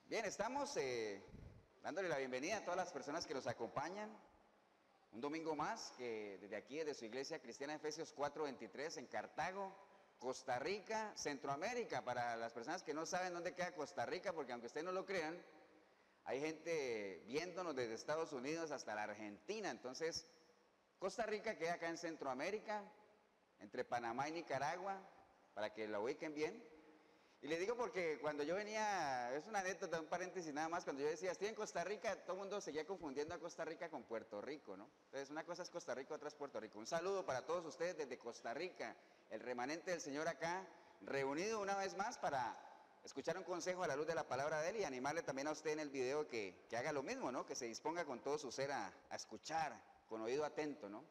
Bien, estamos dándole la bienvenida a todas las personas que nos acompañan. Un domingo más, que desde aquí, desde su iglesia cristiana Efesios 4:23 en Cartago, Costa Rica, Centroamérica. Para las personas que no saben dónde queda Costa Rica, porque aunque ustedes no lo crean, hay gente viéndonos desde Estados Unidos hasta la Argentina. Entonces, Costa Rica queda acá en Centroamérica, entre Panamá y Nicaragua, para que la ubiquen bien. Y le digo porque cuando yo venía, es una anécdota, un paréntesis nada más, cuando yo decía, estoy en Costa Rica, todo el mundo seguía confundiendo a Costa Rica con Puerto Rico, ¿no? Entonces, una cosa es Costa Rica, otra es Puerto Rico. Un saludo para todos ustedes desde Costa Rica, el remanente del Señor acá, reunido una vez más para escuchar un consejo a la luz de la palabra de Él y animarle también a usted en el video que haga lo mismo, ¿no? Que se disponga con todo su ser a escuchar, con oído atento, ¿no?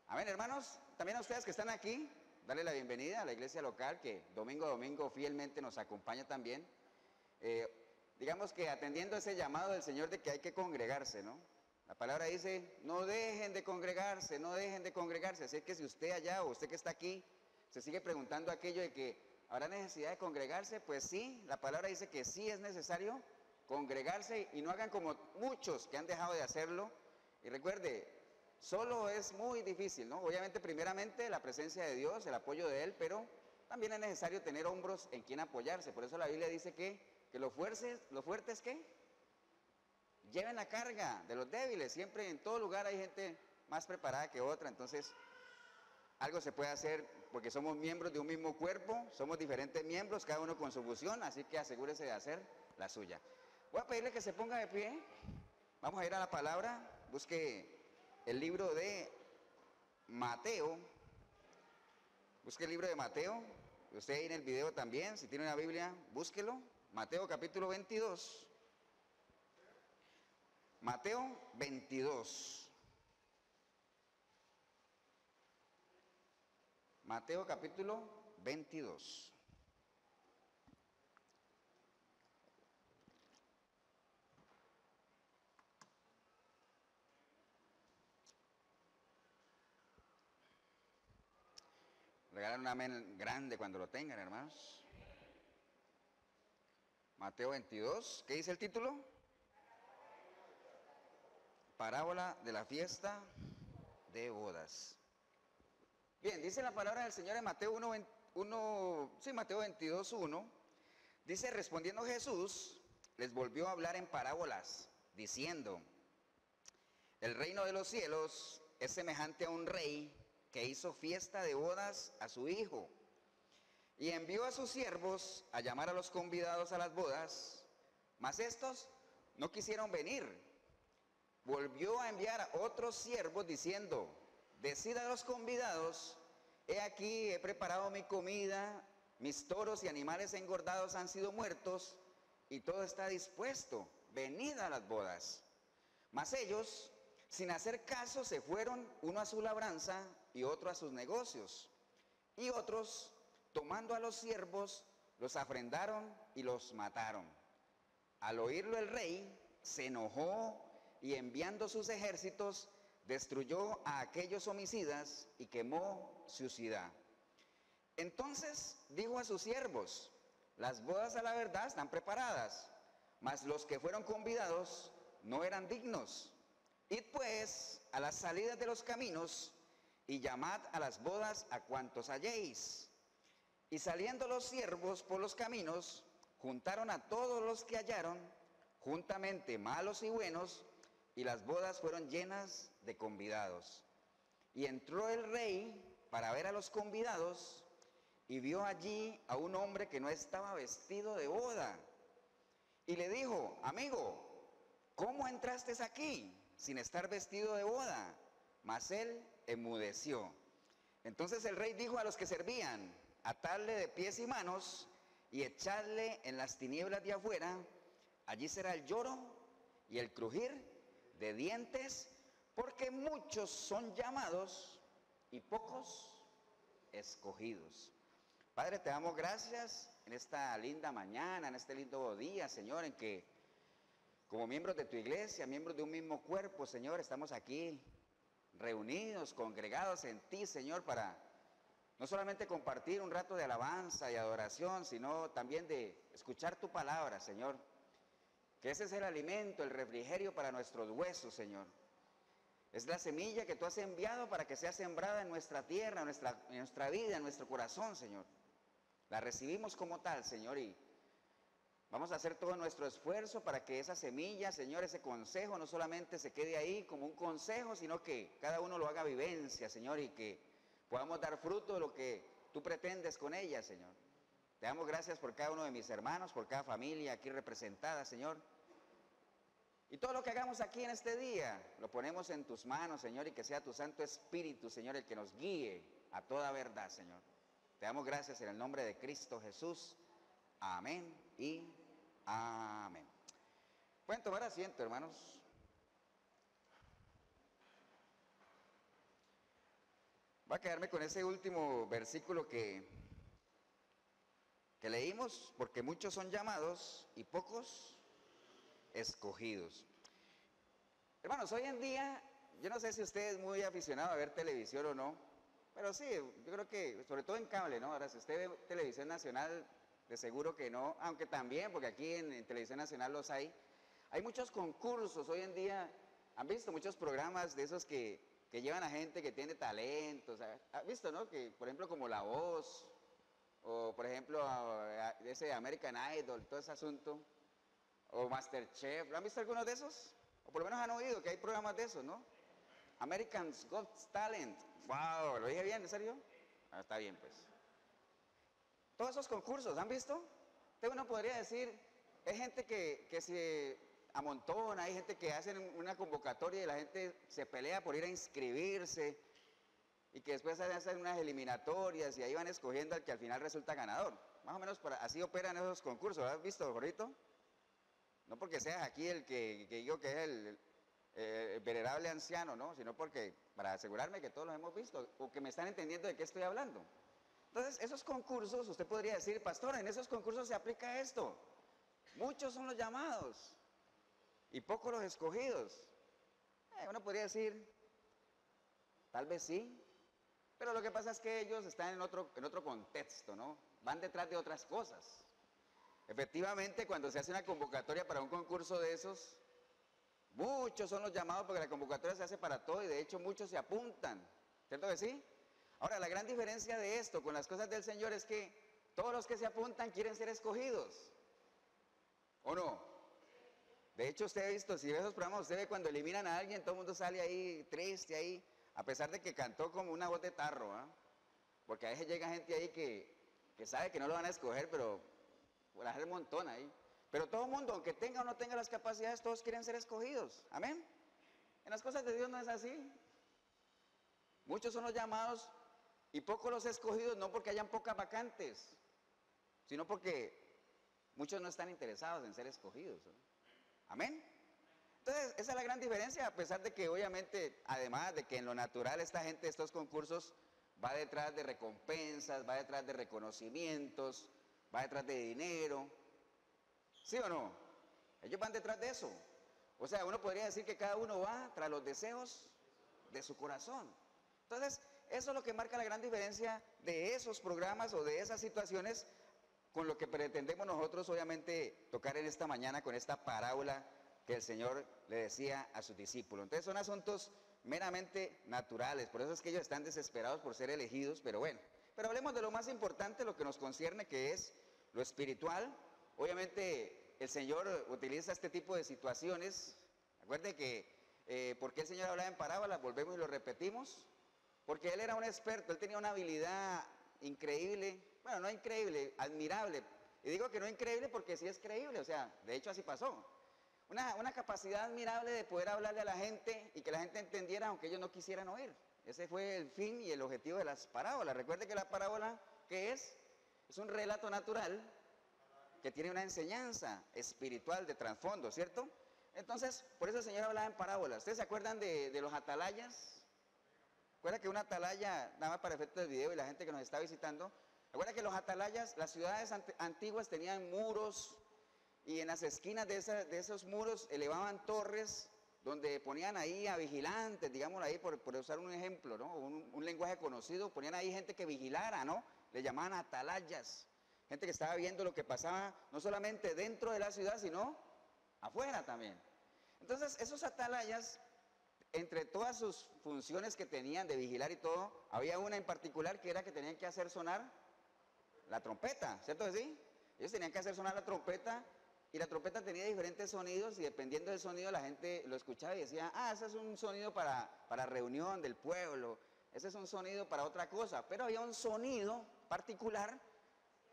Amén, hermanos, también a ustedes que están aquí, darle la bienvenida a la iglesia local que domingo a domingo fielmente nos acompaña también. Digamos que atendiendo ese llamado del Señor de que hay que congregarse, ¿no? La palabra dice, no dejen de congregarse, no dejen de congregarse. Así que si usted allá o usted que está aquí se sigue preguntando aquello de que habrá necesidad de congregarse, pues sí, la palabra dice que sí es necesario congregarse y no hagan como muchos que han dejado de hacerlo. Y recuerde, solo es muy difícil, ¿no? Obviamente, primeramente, la presencia de Dios, el apoyo de Él, pero también es necesario tener hombros en quien apoyarse. Por eso la Biblia dice que los fuertes, ¿qué? Lleven la carga de los débiles. Siempre en todo lugar hay gente más preparada que otra. Entonces, algo se puede hacer porque somos miembros de un mismo cuerpo, somos diferentes miembros, cada uno con su función, así que asegúrese de hacer la suya. Voy a pedirle que se ponga de pie. Vamos a ir a la palabra. Busque el libro de Mateo. Busque el libro de Mateo. Usted ahí en el video también, si tiene una Biblia, búsquelo. Mateo capítulo 22. Mateo 22. Mateo capítulo 22. Regalen un amén grande cuando lo tengan, hermanos. Mateo 22. ¿Qué dice el título? Parábola de la fiesta de bodas. Bien, dice la palabra del Señor en Mateo 22:1. Dice, respondiendo Jesús, les volvió a hablar en parábolas, diciendo, el reino de los cielos es semejante a un rey que hizo fiesta de bodas a su hijo y envió a sus siervos a llamar a los convidados a las bodas, mas estos no quisieron venir. Volvió a enviar a otros siervos diciendo, decid a los convidados, he aquí he preparado mi comida, mis toros y animales engordados han sido muertos y todo está dispuesto, venid a las bodas. Mas ellos, sin hacer caso, se fueron, uno a su labranza y otro a sus negocios. Y otros, tomando a los siervos, los afrendaron y los mataron. Al oírlo el rey se enojó y enviando sus ejércitos destruyó a aquellos homicidas y quemó su ciudad. Entonces dijo a sus siervos, las bodas a la verdad están preparadas, mas los que fueron convidados no eran dignos. Id pues a las salidas de los caminos y llamad a las bodas a cuantos halléis. Y saliendo los siervos por los caminos, juntaron a todos los que hallaron, juntamente malos y buenos, y las bodas fueron llenas de convidados. Y entró el rey para ver a los convidados, y vio allí a un hombre que no estaba vestido de boda. Y le dijo, amigo, ¿cómo entraste aquí sin estar vestido de boda? Mas él enmudeció. Entonces el rey dijo a los que servían, atadle de pies y manos y echadle en las tinieblas de afuera, allí será el lloro y el crujir de dientes, porque muchos son llamados y pocos escogidos. Padre, te damos gracias en esta linda mañana, en este lindo día, Señor, en que como miembros de tu iglesia, miembros de un mismo cuerpo, Señor, estamos aquí reunidos, congregados en ti, Señor, para no solamente compartir un rato de alabanza y adoración, sino también de escuchar tu palabra, Señor. que ese es el alimento, el refrigerio para nuestros huesos, Señor. Es la semilla que tú has enviado para que sea sembrada en nuestra tierra, en nuestra vida, en nuestro corazón, Señor. La recibimos como tal, Señor, y vamos a hacer todo nuestro esfuerzo para que esa semilla, Señor, ese consejo no solamente se quede ahí como un consejo, sino que cada uno lo haga vivencia, Señor, y que podamos dar fruto de lo que tú pretendes con ella, Señor. Te damos gracias por cada uno de mis hermanos, por cada familia aquí representada, Señor. Y todo lo que hagamos aquí en este día, lo ponemos en tus manos, Señor, y que sea tu Santo Espíritu, Señor, el que nos guíe a toda verdad, Señor. Te damos gracias en el nombre de Cristo Jesús. Amén y amén. Pueden tomar asiento, hermanos. Voy a quedarme con ese último versículo que leímos, porque muchos son llamados y pocos escogidos. Hermanos, hoy en día, yo no sé si usted es muy aficionado a ver televisión o no, pero sí, yo creo que, sobre todo en cable, ¿no? Ahora, si usted ve televisión nacional, de seguro que no, aunque también, porque aquí en televisión nacional los hay. Hay muchos concursos hoy en día, han visto muchos programas de esos que llevan a gente que tiene talentos, ¿ha visto, no? Que, por ejemplo, como La Voz, o por ejemplo, ese American Idol, todo ese asunto, o Masterchef, ¿lo han visto algunos de esos? O por lo menos han oído que hay programas de esos, ¿no? American's Got Talent, wow, ¿lo dije bien, en serio? Ah, está bien, pues. Todos esos concursos, ¿han visto? Entonces uno podría decir, hay gente que se amontona, hay gente que hace una convocatoria y la gente se pelea por ir a inscribirse y que después hacen unas eliminatorias y ahí van escogiendo al que al final resulta ganador. Más o menos así operan esos concursos, ¿lo has visto, Jorito? No porque seas aquí el que digo que es el venerable anciano, ¿no? Sino porque, para asegurarme que todos los hemos visto, o que me están entendiendo de qué estoy hablando. Entonces, esos concursos, usted podría decir, pastor, en esos concursos se aplica esto. Muchos son los llamados y pocos los escogidos. Uno podría decir, tal vez sí, pero lo que pasa es que ellos están en otro contexto, ¿no? Van detrás de otras cosas. Efectivamente, cuando se hace una convocatoria para un concurso de esos, muchos son los llamados porque la convocatoria se hace para todo y de hecho muchos se apuntan, ¿cierto que sí? Ahora, la gran diferencia de esto con las cosas del Señor es que todos los que se apuntan quieren ser escogidos, ¿o no? De hecho, usted ha visto, si ve esos programas, usted ve cuando eliminan a alguien, todo el mundo sale ahí triste ahí, a pesar de que cantó como una voz de tarro, ¿ah? Porque a veces llega gente ahí que sabe que no lo van a escoger, pero por hacer un montón ahí. Pero todo el mundo, aunque tenga o no tenga las capacidades, todos quieren ser escogidos. Amén. En las cosas de Dios no es así. Muchos son los llamados y pocos los escogidos, no porque hayan pocas vacantes, sino porque muchos no están interesados en ser escogidos, ¿no? Amén. Entonces, esa es la gran diferencia, a pesar de que obviamente, además de que en lo natural esta gente de estos concursos va detrás de recompensas, va detrás de reconocimientos, va detrás de dinero, ¿sí o no? Ellos van detrás de eso. O sea, uno podría decir que cada uno va tras los deseos de su corazón. Entonces, eso es lo que marca la gran diferencia de esos programas o de esas situaciones con lo que pretendemos nosotros, obviamente, tocar en esta mañana con esta parábola que el Señor le decía a sus discípulos. Entonces, son asuntos meramente naturales, por eso es que ellos están desesperados por ser elegidos, pero bueno. Pero hablemos de lo más importante, lo que nos concierne, que es lo espiritual. Obviamente, el Señor utiliza este tipo de situaciones. Acuérdense que, ¿por qué el Señor hablaba en parábolas? Volvemos y lo repetimos. Porque Él era un experto, Él tenía una habilidad increíble, bueno, no increíble, admirable. Y digo que no increíble porque sí es creíble, o sea, de hecho así pasó. Una capacidad admirable de poder hablarle a la gente y que la gente entendiera aunque ellos no quisieran oír. Ese fue el fin y el objetivo de las parábolas. Recuerde que la parábola, ¿qué es? Es un relato natural que tiene una enseñanza espiritual de trasfondo, ¿cierto? Entonces, por eso el Señor hablaba en parábolas. ¿Ustedes se acuerdan de los atalayas? ¿Recuerda que una atalaya, nada más para efectos del video y la gente que nos está visitando, recuerda que los atalayas, las ciudades antiguas tenían muros y en las esquinas de esos muros elevaban torres donde ponían ahí a vigilantes, digamos ahí por usar un ejemplo, ¿no? Un lenguaje conocido, ponían ahí gente que vigilara, ¿no? Le llamaban atalayas, gente que estaba viendo lo que pasaba no solamente dentro de la ciudad, sino afuera también. Entonces, esos atalayas, entre todas sus funciones que tenían de vigilar y todo, había una en particular que era que tenían que hacer sonar la trompeta, ¿cierto que sí? Ellos tenían que hacer sonar la trompeta y la trompeta tenía diferentes sonidos y dependiendo del sonido la gente lo escuchaba y decía, ah, ese es un sonido para reunión del pueblo, ese es un sonido para otra cosa, pero había un sonido particular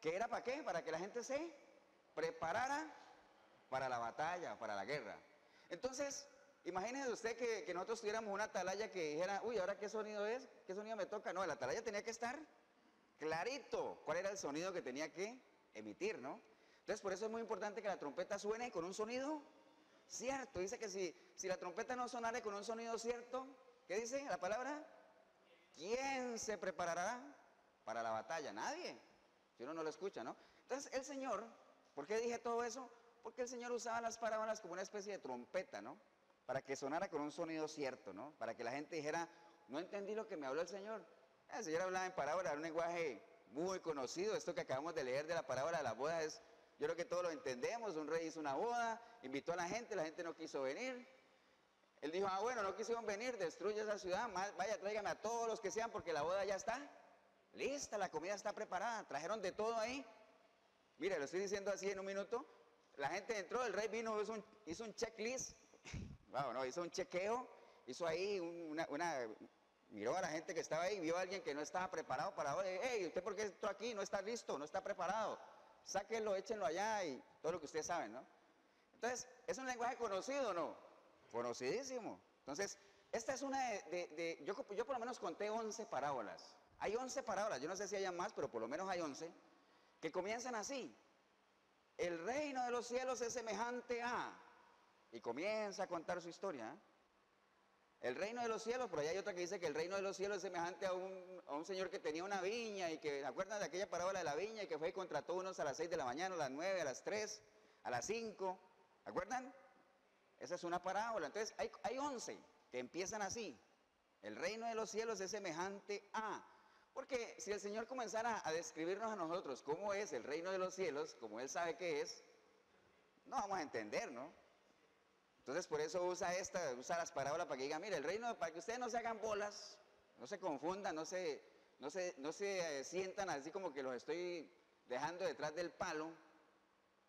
que era ¿para qué? Para que la gente se preparara para la batalla, para la guerra. Entonces, imagínese usted que nosotros tuviéramos una atalaya que dijera, uy, ¿ahora qué sonido es? ¿Qué sonido me toca? No, la atalaya tenía que estar clarito cuál era el sonido que tenía que emitir, ¿no? Entonces, por eso es muy importante que la trompeta suene con un sonido cierto. Dice que si la trompeta no sonara con un sonido cierto, ¿qué dice la palabra? ¿Quién se preparará para la batalla? Nadie, si uno no lo escucha, ¿no? Entonces, el Señor, ¿por qué dije todo eso? Porque el Señor usaba las parábolas como una especie de trompeta, ¿no? Para que sonara con un sonido cierto, ¿no? Para que la gente dijera, no entendí lo que me habló el Señor. El Señor hablaba en parábolas, un lenguaje muy conocido. Esto que acabamos de leer de la parábola de las bodas es, yo creo que todos lo entendemos. Un rey hizo una boda, invitó a la gente no quiso venir. Él dijo, ah, bueno, no quisieron venir, destruye esa ciudad, vaya, tráigame a todos los que sean porque la boda ya está lista, la comida está preparada, trajeron de todo ahí. Mire, lo estoy diciendo así en un minuto. La gente entró, el rey vino, hizo un checklist, wow, no, hizo un chequeo, hizo ahí miró a la gente que estaba ahí, vio a alguien que no estaba preparado para ahora, hey, ¿usted por qué entró aquí? No está listo, no está preparado, sáquenlo, échenlo allá y todo lo que ustedes saben, ¿no? Entonces, ¿es un lenguaje conocido o no? Conocidísimo. Entonces, esta es una yo por lo menos conté 11 parábolas. Hay 11 parábolas, yo no sé si haya más, pero por lo menos hay 11, que comienzan así. El reino de los cielos es semejante a, y comienza a contar su historia. El reino de los cielos, por allá hay otra que dice que el reino de los cielos es semejante a un señor que tenía una viña y que, ¿se acuerdan de aquella parábola de la viña? Y que fue y contrató unos a las 6 de la mañana, a las 9, a las 3, a las 5, ¿se acuerdan? Esa es una parábola. Entonces, hay 11 que empiezan así. El reino de los cielos es semejante a. Porque si el Señor comenzara a describirnos a nosotros cómo es el reino de los cielos, como Él sabe qué es, no vamos a entender, ¿no? Entonces por eso usa las parábolas para que diga, mire, el reino, para que ustedes no se hagan bolas, no se confundan, no se sientan así como que los estoy dejando detrás del palo.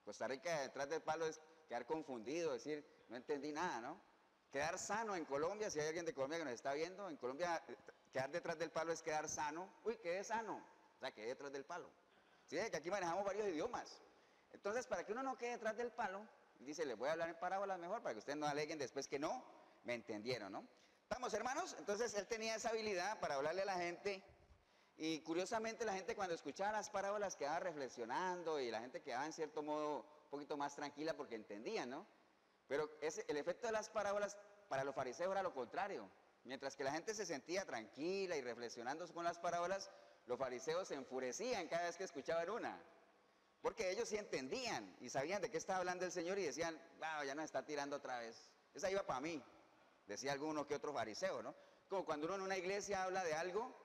Costa Rica detrás del palo es quedar confundido, decir, no entendí nada, ¿no? Quedar sano en Colombia, si hay alguien de Colombia que nos está viendo, en Colombia quedar detrás del palo es quedar sano. Uy, quedé sano, o sea, quedé detrás del palo. ¿Sí? Que aquí manejamos varios idiomas. Entonces, para que uno no quede detrás del palo, dice, les voy a hablar en parábolas mejor, para que ustedes no aleguen después que no me entendieron, ¿no? ¿Estamos, hermanos? Entonces, él tenía esa habilidad para hablarle a la gente. Y curiosamente, la gente cuando escuchaba las parábolas quedaba reflexionando y la gente quedaba en cierto modo un poquito más tranquila porque entendían, ¿no? Pero el efecto de las parábolas para los fariseos era lo contrario. Mientras que la gente se sentía tranquila y reflexionando con las parábolas, los fariseos se enfurecían cada vez que escuchaban una. Porque ellos sí entendían y sabían de qué estaba hablando el Señor y decían, wow, ya nos está tirando otra vez. Esa iba para mí, decía alguno que otro fariseo, ¿no? Como cuando uno en una iglesia habla de algo,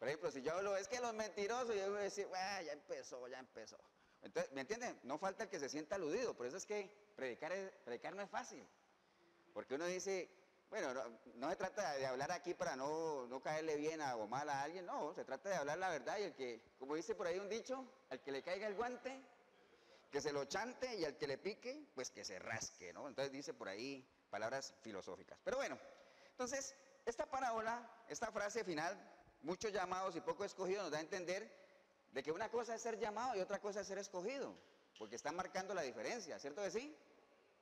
por ejemplo, si yo hablo, es que los mentirosos, yo voy a decir, ya empezó, ya empezó. Entonces, ¿me entienden? No falta el que se sienta aludido, por eso es que predicar no es fácil. Porque uno dice, bueno, no se trata de hablar aquí para no caerle bien o mal a alguien, no, se trata de hablar la verdad y el que, como dice por ahí un dicho, al que le caiga el guante, que se lo chante y al que le pique, pues que se rasque, ¿no? Entonces dice por ahí palabras filosóficas. Pero bueno, entonces, esta parábola, esta frase final, muchos llamados y poco escogidos, nos da a entender de que una cosa es ser llamado y otra cosa es ser escogido, porque están marcando la diferencia, ¿cierto que sí?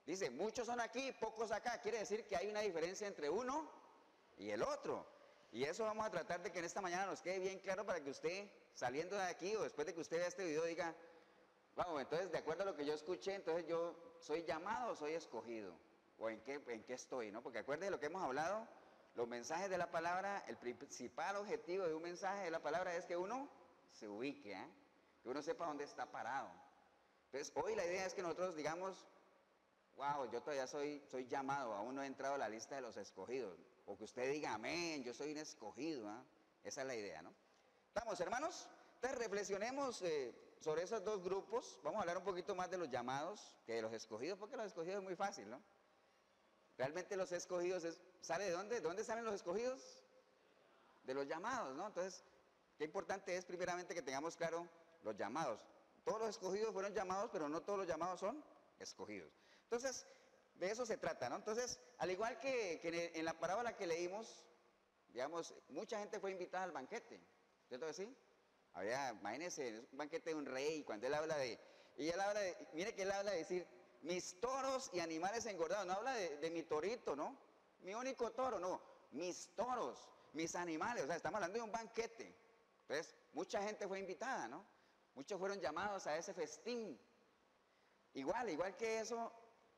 Dice, muchos son aquí, pocos acá, quiere decir que hay una diferencia entre uno y el otro. Y eso vamos a tratar de que en esta mañana nos quede bien claro para que usted, saliendo de aquí o después de que usted vea este video, diga, vamos, entonces de acuerdo a lo que yo escuché, entonces yo soy llamado o soy escogido, o en qué estoy, ¿no? Porque acuerde de lo que hemos hablado, los mensajes de la palabra, el principal objetivo de un mensaje de la palabra es que uno se ubique, ¿eh? Que uno sepa dónde está parado. Entonces, hoy la idea es que nosotros digamos, wow, yo todavía soy llamado, aún no he entrado a la lista de los escogidos. O que usted diga, amén, yo soy un escogido, ¿eh? Esa es la idea, ¿no? ¿Estamos, hermanos? Entonces, reflexionemos sobre esos dos grupos, vamos a hablar un poquito más de los llamados que de los escogidos, porque los escogidos es muy fácil, ¿no? Realmente los escogidos, ¿sale de dónde? ¿De dónde salen los escogidos? De los llamados, ¿no? Entonces, qué importante es primeramente que tengamos claro los llamados. Todos los escogidos fueron llamados, pero no todos los llamados son escogidos. Entonces, de eso se trata, ¿no? Entonces, al igual que en la parábola que leímos, digamos, mucha gente fue invitada al banquete, ¿cierto que sí? Había, imagínense, un banquete de un rey, cuando él habla de, y él habla de, mire que él habla de decir, mis toros y animales engordados, no habla de mi torito, ¿no? Mi único toro, no, mis toros, mis animales, o sea, estamos hablando de un banquete. Entonces, mucha gente fue invitada, ¿no? Muchos fueron llamados a ese festín. Igual que eso,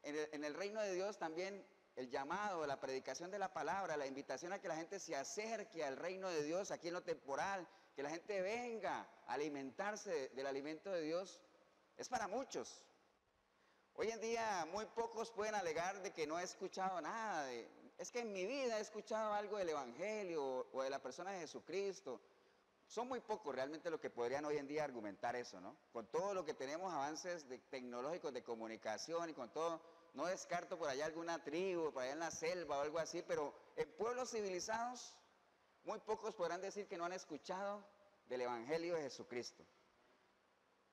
en el reino de Dios también el llamado, la predicación de la palabra, la invitación a que la gente se acerque al reino de Dios aquí en lo temporal, que la gente venga a alimentarse del alimento de Dios, es para muchos. Hoy en día muy pocos pueden alegar de que no he escuchado nada, es que en mi vida he escuchado algo del Evangelio o de la persona de Jesucristo. Son muy pocos realmente los que podrían hoy en día argumentar eso, ¿no? Con todo lo que tenemos, avances tecnológicos de comunicación y con todo, no descarto por allá alguna tribu, por allá en la selva o algo así, pero en pueblos civilizados, muy pocos podrán decir que no han escuchado del Evangelio de Jesucristo.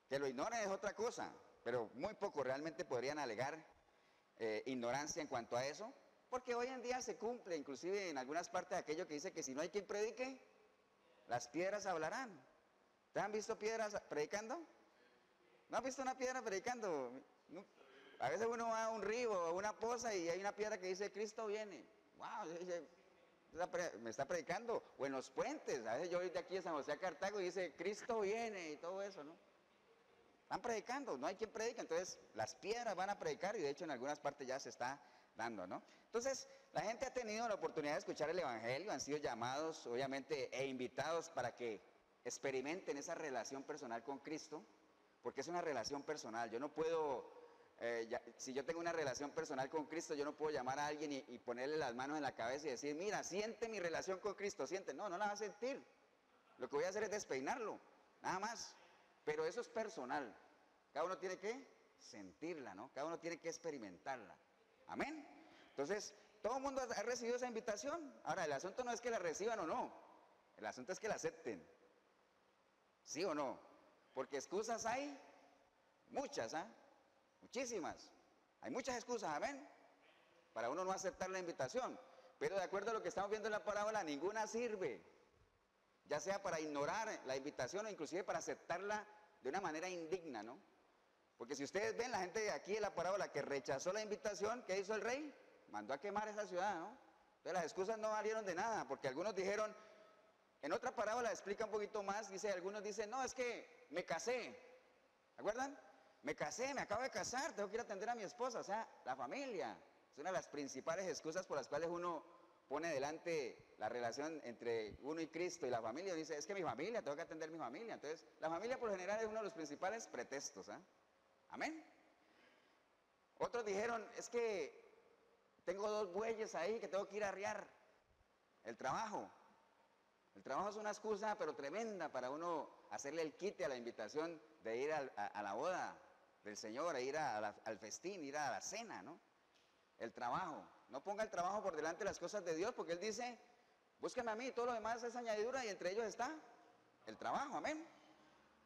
Que lo ignoren es otra cosa, pero muy pocos realmente podrían alegar ignorancia en cuanto a eso, porque hoy en día se cumple, inclusive en algunas partes, aquello que dice que si no hay quien predique, las piedras hablarán. ¿Ustedes han visto piedras predicando? ¿No has visto una piedra predicando? No. A veces uno va a un río o a una poza y hay una piedra que dice Cristo viene. ¡Wow! Me está predicando. O en los puentes. A veces yo voy de aquí a San José a Cartago y dice Cristo viene y todo eso, ¿no? Están predicando, no hay quien predique, entonces las piedras van a predicar y de hecho en algunas partes ya se está dando, ¿no? Entonces, la gente ha tenido la oportunidad de escuchar el Evangelio, han sido llamados, obviamente, e invitados para que experimenten esa relación personal con Cristo, porque es una relación personal. Yo no puedo, si yo tengo una relación personal con Cristo, yo no puedo llamar a alguien y ponerle las manos en la cabeza y decir, mira, siente mi relación con Cristo, siente. No, no la va a sentir. Lo que voy a hacer es despeinarlo, nada más. Pero eso es personal. Cada uno tiene que sentirla, ¿no? Cada uno tiene que experimentarla. Amén. Entonces, todo el mundo ha recibido esa invitación. Ahora, el asunto no es que la reciban o no. El asunto es que la acepten. ¿Sí o no? Porque excusas hay muchas, ¿ah? Muchísimas. Hay muchas excusas, amén, para uno no aceptar la invitación. Pero de acuerdo a lo que estamos viendo en la parábola, ninguna sirve. Ya sea para ignorar la invitación o inclusive para aceptarla de una manera indigna, ¿no? Porque si ustedes ven, la gente de aquí de la parábola que rechazó la invitación, ¿qué hizo el rey? Mandó a quemar esa ciudad, ¿no? Entonces las excusas no valieron de nada, porque algunos dijeron, en otra parábola explica un poquito más, algunos dicen, no, es que me casé, ¿se acuerdan? Me casé, me acabo de casar, tengo que ir a atender a mi esposa, o sea, la familia. Es una de las principales excusas por las cuales uno pone delante la relación entre uno y Cristo y la familia. Dice, es que mi familia, tengo que atender a mi familia. Entonces, la familia por lo general es uno de los principales pretextos, ¿eh? Amén. Otros dijeron, es que tengo 2 bueyes ahí que tengo que ir a arriar. El trabajo. El trabajo es una excusa, pero tremenda para uno hacerle el quite a la invitación de ir a la boda del Señor, a ir al festín, ir a la cena, ¿no? El trabajo. No ponga el trabajo por delante de las cosas de Dios, porque Él dice, búsqueme a mí, todo lo demás es añadidura y entre ellos está el trabajo, amén.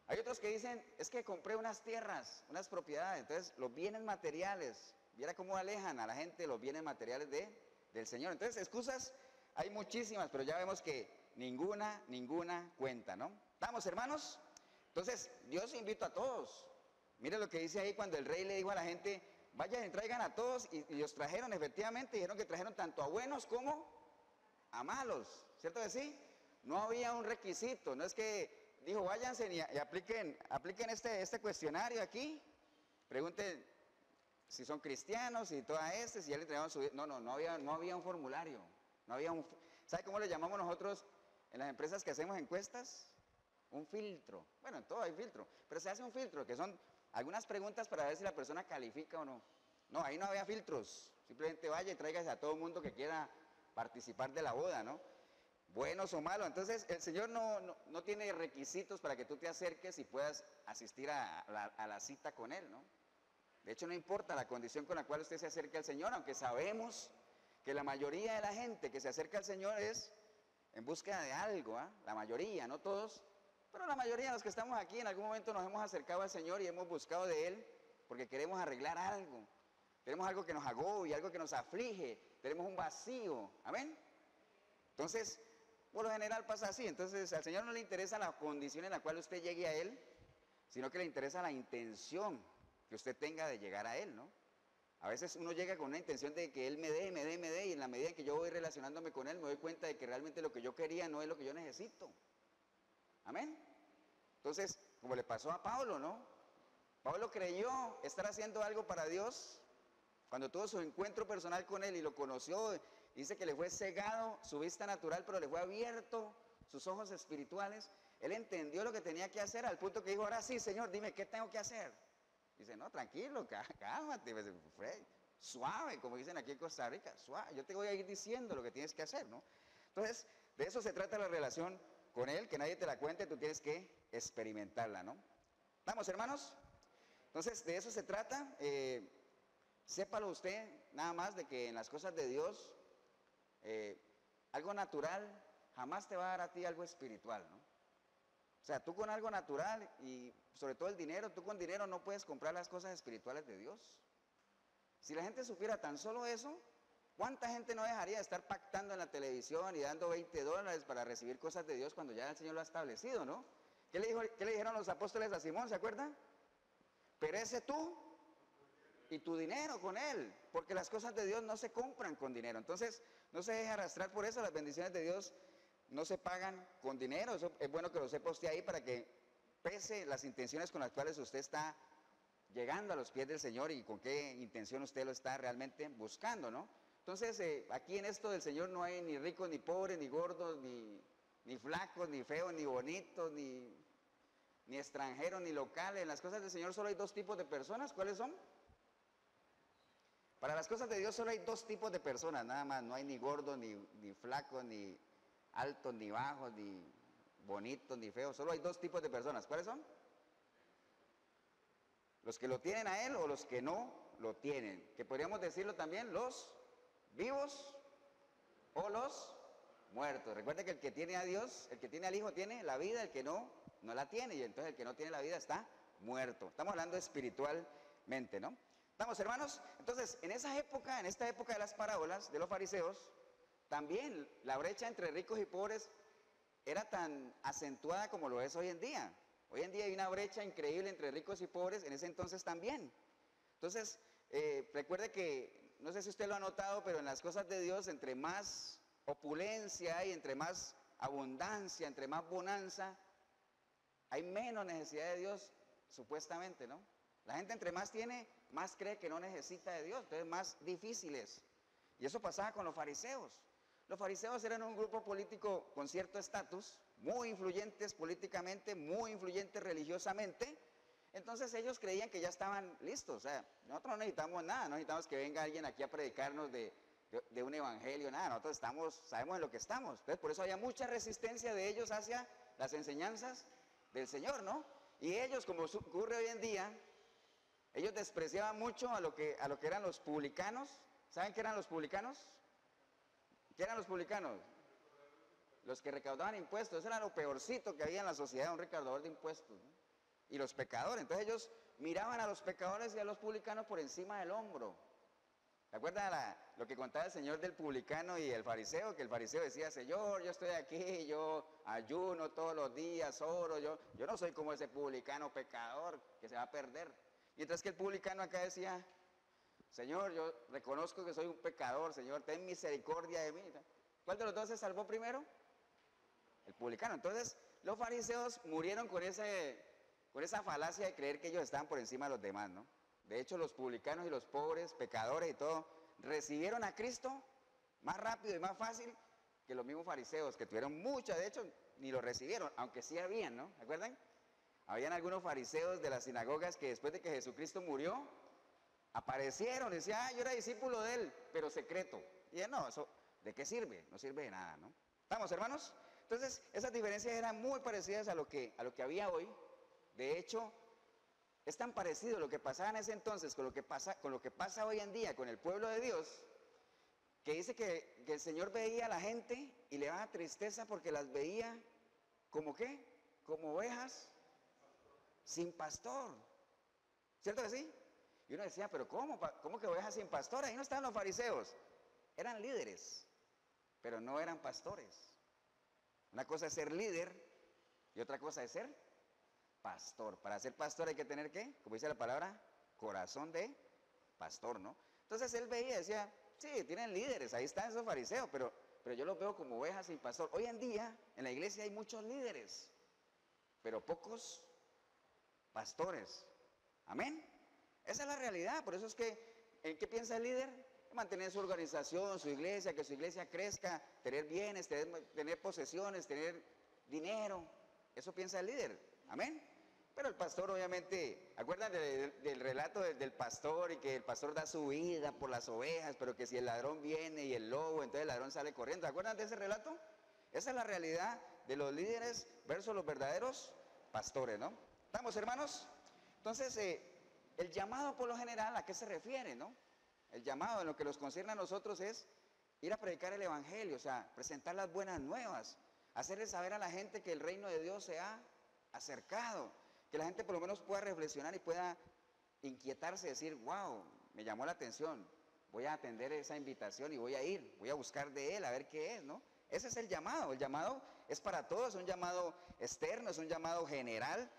Hay otros que dicen, es que compré unas tierras, unas propiedades, entonces los bienes materiales, viera cómo alejan a la gente de los bienes materiales del Señor. Entonces, excusas hay muchísimas, pero ya vemos que ninguna cuenta, ¿no? ¿Estamos, hermanos? Entonces, Dios invita a todos. Mire lo que dice ahí cuando el rey le dijo a la gente, vayan y traigan a todos, y los trajeron efectivamente, dijeron que trajeron tanto a buenos como a malos, ¿cierto que sí? No había un requisito, no es que dijo, váyanse y apliquen este cuestionario aquí, pregunten si son cristianos y todas si ya le entregaron su vida. No había un formulario, no había un, ¿sabe cómo le llamamos nosotros en las empresas que hacemos encuestas? Un filtro. Bueno, en todo hay filtro, pero se hace un filtro, que son algunas preguntas para ver si la persona califica o no. No, ahí no había filtros, simplemente vaya y tráigase a todo el mundo que quiera participar de la boda, ¿no? buenos o malos. Entonces el Señor no tiene requisitos para que tú te acerques y puedas asistir a la cita con Él, ¿no? De hecho, no importa la condición con la cual usted se acerque al Señor, aunque sabemos que la mayoría de la gente que se acerca al Señor es en búsqueda de algo, ¿ah? La mayoría, no todos, pero la mayoría de los que estamos aquí en algún momento nos hemos acercado al Señor y hemos buscado de Él porque queremos arreglar algo. Tenemos algo que nos agobia, algo que nos aflige, tenemos un vacío, ¿amén? Entonces, por lo general pasa así. Entonces, al Señor no le interesa la condición en la cual usted llegue a Él, sino que le interesa la intención que usted tenga de llegar a Él, ¿no? A veces uno llega con una intención de que Él me dé, y en la medida en que yo voy relacionándome con Él, me doy cuenta de que realmente lo que yo quería no es lo que yo necesito. ¿Amén? Entonces, como le pasó a Pablo, ¿no? Pablo creyó estar haciendo algo para Dios cuando tuvo su encuentro personal con Él y lo conoció. Dice que le fue cegado su vista natural, pero le fue abierto sus ojos espirituales. Él entendió lo que tenía que hacer al punto que dijo, ahora sí, Señor, dime, ¿qué tengo que hacer? Dice, no, tranquilo, cálmate, suave, como dicen aquí en Costa Rica, suave, yo te voy a ir diciendo lo que tienes que hacer, ¿no? Entonces, de eso se trata la relación con Él, que nadie te la cuente, tú tienes que experimentarla, ¿no? ¿Vamos, hermanos? Entonces, de eso se trata. Sépalo usted, nada más, de que en las cosas de Dios, algo natural jamás te va a dar a ti algo espiritual, ¿no? O sea, tú con algo natural y sobre todo el dinero, tú con dinero no puedes comprar las cosas espirituales de Dios. Si la gente supiera tan solo eso, ¿cuánta gente no dejaría de estar pactando en la televisión y dando $20 para recibir cosas de Dios cuando ya el Señor lo ha establecido, ¿no? ¿Qué le dijeron los apóstoles a Simón, se acuerdan? Perece tú y tu dinero con él, porque las cosas de Dios no se compran con dinero. Entonces, no se deje arrastrar por eso. Las bendiciones de Dios no se pagan con dinero. Eso es bueno que lo sepa usted ahí para que pese las intenciones con las cuales usted está llegando a los pies del Señor y con qué intención usted lo está realmente buscando, ¿no? Entonces, aquí en esto del Señor no hay ni ricos, ni pobres, ni gordos, ni flacos, ni feos, ni bonitos, ni extranjeros, ni locales. En las cosas del Señor solo hay dos tipos de personas. ¿Cuáles son? Para las cosas de Dios solo hay dos tipos de personas, nada más. No hay ni gordos, ni flacos, ni altos, ni bajos, ni bonitos, ni feos. Solo hay dos tipos de personas. ¿Cuáles son? Los que lo tienen a Él o los que no lo tienen. Que podríamos decirlo también, los vivos o los muertos. Recuerde que el que tiene a Dios, el que tiene al Hijo tiene la vida, el que no la tiene. Y entonces el que no tiene la vida está muerto. Estamos hablando espiritualmente, ¿no? ¿Estamos, hermanos? Entonces, en esta época de las parábolas de los fariseos, también la brecha entre ricos y pobres era tan acentuada como lo es hoy en día. Hoy en día hay una brecha increíble entre ricos y pobres, en ese entonces también. Entonces, recuerde que, no sé si usted lo ha notado, pero en las cosas de Dios, entre más opulencia hay, entre más abundancia, entre más bonanza, hay menos necesidad de Dios, supuestamente, ¿no? La gente entre más tiene, más cree que no necesita de Dios, entonces más difícil es. Y eso pasaba con los fariseos. Los fariseos eran un grupo político con cierto estatus, muy influyentes políticamente, muy influyentes religiosamente. Entonces ellos creían que ya estaban listos. O sea, nosotros no necesitamos nada, no necesitamos que venga alguien aquí a predicarnos de un evangelio, nada. Nosotros sabemos en lo que estamos. Entonces por eso había mucha resistencia de ellos hacia las enseñanzas del Señor, ¿no? Y ellos, como ocurre hoy en día, ellos despreciaban mucho a lo que eran los publicanos. ¿Saben qué eran los publicanos? ¿Qué eran los publicanos? Los que recaudaban impuestos. Eso era lo peorcito que había en la sociedad, un recaudador de impuestos, ¿no? Y los pecadores. Entonces ellos miraban a los pecadores y a los publicanos por encima del hombro. ¿Se acuerdan lo que contaba el Señor del publicano y el fariseo? Que el fariseo decía, Señor, yo estoy aquí, yo ayuno todos los días, oro, yo no soy como ese publicano pecador que se va a perder. Mientras que el publicano acá decía, Señor, yo reconozco que soy un pecador, Señor, ten misericordia de mí. ¿Cuál de los dos se salvó primero? El publicano. Entonces, los fariseos murieron con esa falacia de creer que ellos estaban por encima de los demás, ¿no? De hecho, los publicanos y los pobres, pecadores y todo, recibieron a Cristo más rápido y más fácil que los mismos fariseos, que tuvieron mucha, de hecho, ni lo recibieron, aunque sí habían, ¿no? ¿Se acuerdan? Habían algunos fariseos de las sinagogas que después de que Jesucristo murió, aparecieron, decían, yo era discípulo de él, pero secreto. Y no, eso, ¿de qué sirve? No sirve de nada, ¿no? ¿Estamos, hermanos? Entonces, esas diferencias eran muy parecidas a lo que había hoy. De hecho, es tan parecido lo que pasaba en ese entonces con lo que pasa hoy en día con el pueblo de Dios, que dice que el Señor veía a la gente y le daba tristeza porque las veía como ¿qué? Como ovejas sin pastor. ¿Cierto que sí? Y uno decía, pero ¿cómo que ovejas sin pastor? Ahí no estaban los fariseos. Eran líderes, pero no eran pastores. Una cosa es ser líder y otra cosa es ser pastor. Para ser pastor hay que tener ¿qué? Como dice la palabra, corazón de pastor, ¿no? Entonces él veía y decía, sí, tienen líderes, ahí están esos fariseos, pero yo los veo como ovejas sin pastor. Hoy en día en la iglesia hay muchos líderes, pero pocos pastores. Amén. Esa es la realidad. Por eso es que, ¿en qué piensa el líder? Mantener su organización, su iglesia, que su iglesia crezca, tener bienes, tener posesiones, tener dinero. Eso piensa el líder. Amén. Pero el pastor obviamente, ¿acuerdan del relato del pastor y que el pastor da su vida por las ovejas, pero que si el ladrón viene y el lobo, entonces el ladrón sale corriendo? ¿Acuerdan de ese relato? Esa es la realidad de los líderes versus los verdaderos pastores, ¿no? ¿Estamos, hermanos? Entonces, el llamado por lo general, ¿a qué se refiere, no? El llamado en lo que nos concierne a nosotros es ir a predicar el evangelio, o sea, presentar las buenas nuevas, hacerle saber a la gente que el reino de Dios se ha acercado, que la gente por lo menos pueda reflexionar y pueda inquietarse, decir, wow, me llamó la atención, voy a atender esa invitación y voy a ir, voy a buscar de él a ver qué es, ¿no? Ese es el llamado es para todos, es un llamado externo, es un llamado general.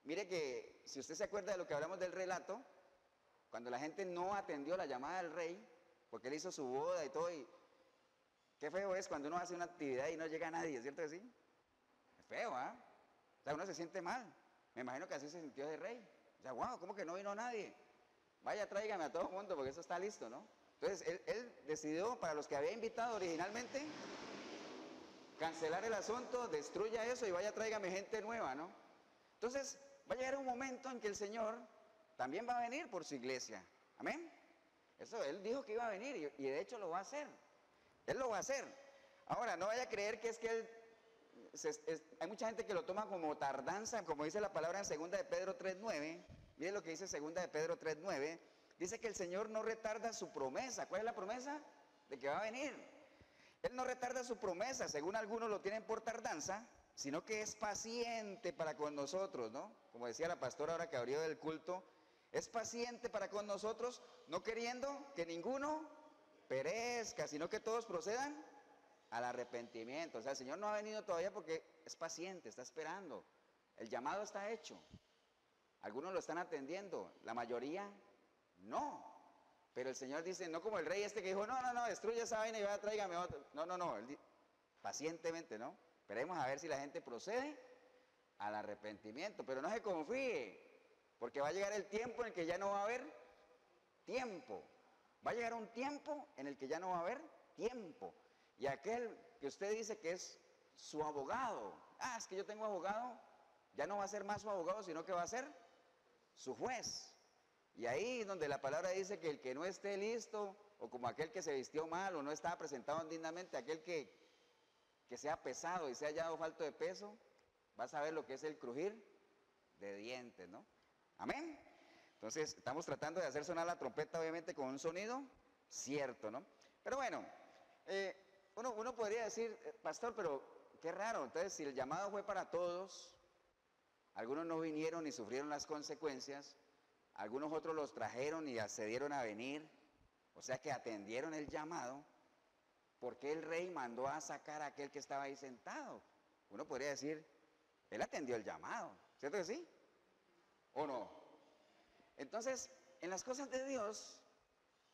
Mire que si usted se acuerda de lo que hablamos del relato, cuando la gente no atendió la llamada del rey, porque él hizo su boda y todo, y qué feo es cuando uno hace una actividad y no llega nadie, ¿cierto que sí? Es feo, ¿ah? O sea, uno se siente mal. Me imagino que así se sintió ese rey. O sea, wow, ¿cómo que no vino nadie? Vaya, tráigame a todo el mundo porque eso está listo, ¿no? Entonces, él decidió, para los que había invitado originalmente, cancelar el asunto, destruya eso y vaya, tráigame gente nueva, ¿no? Entonces, va a llegar un momento en que el Señor también va a venir por su iglesia. Amén. Eso, Él dijo que iba a venir y de hecho lo va a hacer. Él lo va a hacer. Ahora, no vaya a creer que es que Él... hay mucha gente que lo toma como tardanza, como dice la palabra en 2 de Pedro 3.9. Miren lo que dice 2 de Pedro 3.9. Dice que el Señor no retarda su promesa. ¿Cuál es la promesa? De que va a venir. Él no retarda su promesa, según algunos lo tienen por tardanza, sino que es paciente para con nosotros, ¿no? Como decía la pastora ahora que abrió el culto, es paciente para con nosotros, no queriendo que ninguno perezca, sino que todos procedan al arrepentimiento. O sea, el Señor no ha venido todavía porque es paciente, está esperando. El llamado está hecho. Algunos lo están atendiendo, la mayoría no. Pero el Señor dice, no como el rey este que dijo, no, destruye esa vaina y va, tráigame otro. No, él pacientemente, ¿no? Esperemos a ver si la gente procede al arrepentimiento, pero no se confíe, porque va a llegar el tiempo en el que ya no va a haber tiempo. Va a llegar un tiempo en el que ya no va a haber tiempo. Y aquel que usted dice que es su abogado, es que yo tengo abogado, ya no va a ser más su abogado, sino que va a ser su juez. Y ahí donde la palabra dice que el que no esté listo, o como aquel que se vistió mal, o no estaba presentado dignamente, aquel que sea pesado y se haya dado falto de peso, va a saber lo que es el crujir de dientes, ¿no? Amén. Entonces, estamos tratando de hacer sonar la trompeta, obviamente, con un sonido cierto, ¿no? Pero bueno, uno podría decir, pastor, pero qué raro. Entonces, si el llamado fue para todos, algunos no vinieron y sufrieron las consecuencias, algunos otros los trajeron y accedieron a venir, o sea que atendieron el llamado, ¿por qué el rey mandó a sacar a aquel que estaba ahí sentado? Uno podría decir, él atendió el llamado, ¿cierto que sí? ¿O no? Entonces, en las cosas de Dios,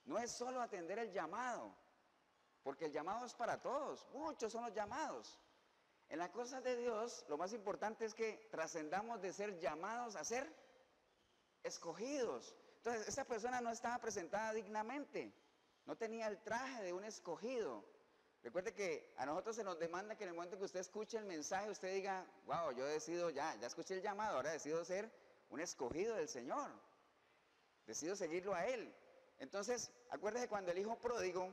no es solo atender el llamado, porque el llamado es para todos, muchos son los llamados. En las cosas de Dios, lo más importante es que trascendamos de ser llamados a ser escogidos. Entonces, esa persona no estaba presentada dignamente, no tenía el traje de un escogido. Recuerde que a nosotros se nos demanda que en el momento que usted escuche el mensaje, usted diga, wow, yo decido ya escuché el llamado, ahora decido ser un escogido del Señor. Decido seguirlo a Él. Entonces, acuérdese cuando el hijo pródigo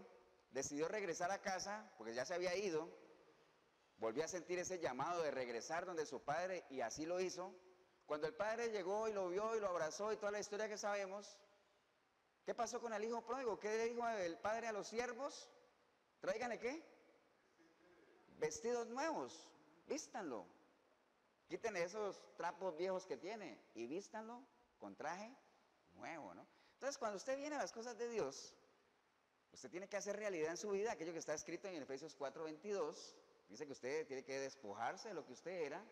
decidió regresar a casa, porque ya se había ido, volvió a sentir ese llamado de regresar donde su padre, y así lo hizo. Cuando el padre llegó y lo vio y lo abrazó y toda la historia que sabemos, ¿qué pasó con el hijo pródigo? ¿Qué le dijo el padre a los siervos? Tráiganle ¿qué? Vestidos nuevos, vístanlo. Quítenle esos trapos viejos que tiene y vístanlo con traje nuevo, ¿no? Entonces, cuando usted viene a las cosas de Dios, usted tiene que hacer realidad en su vida aquello que está escrito en Efesios 4:22. Dice que usted tiene que despojarse de lo que usted era,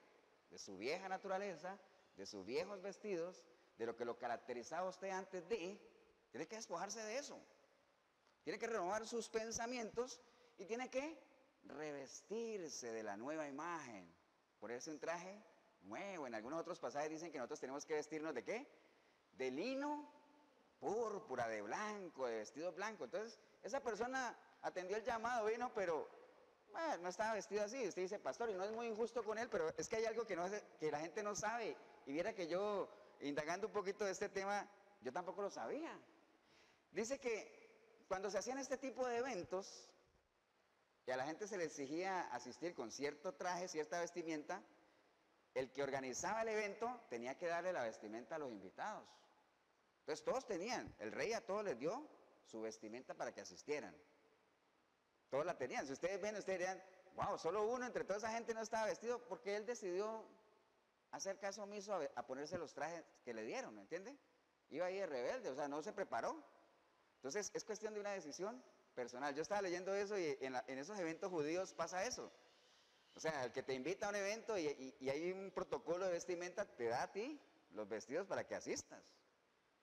de su vieja naturaleza, de sus viejos vestidos, de lo que lo caracterizaba a usted antes de. Tiene que despojarse de eso. Tiene que renovar sus pensamientos y tiene que revestirse de la nueva imagen. Ponerse un traje nuevo. En algunos otros pasajes dicen que nosotros tenemos que vestirnos ¿de qué? De lino, púrpura, de blanco, de vestido blanco. Entonces, esa persona atendió el llamado, vino, pero no estaba vestido así. Usted dice, pastor, y no es muy injusto con él, pero es que hay algo que la gente no sabe. Y viera que yo, indagando un poquito de este tema, yo tampoco lo sabía. Dice que cuando se hacían este tipo de eventos, y a la gente se le exigía asistir con cierto traje, cierta vestimenta, el que organizaba el evento tenía que darle la vestimenta a los invitados. Entonces todos tenían, el rey a todos les dio su vestimenta para que asistieran. Todos la tenían. Si ustedes ven, ustedes dirían, wow, solo uno entre toda esa gente no estaba vestido porque él decidió hacer caso omiso a ponerse los trajes que le dieron, ¿me entiende? Iba ahí de rebelde, o sea, no se preparó. Entonces es cuestión de una decisión personal. Yo estaba leyendo eso y en esos eventos judíos pasa eso. O sea, el que te invita a un evento y hay un protocolo de vestimenta, te da a ti los vestidos para que asistas.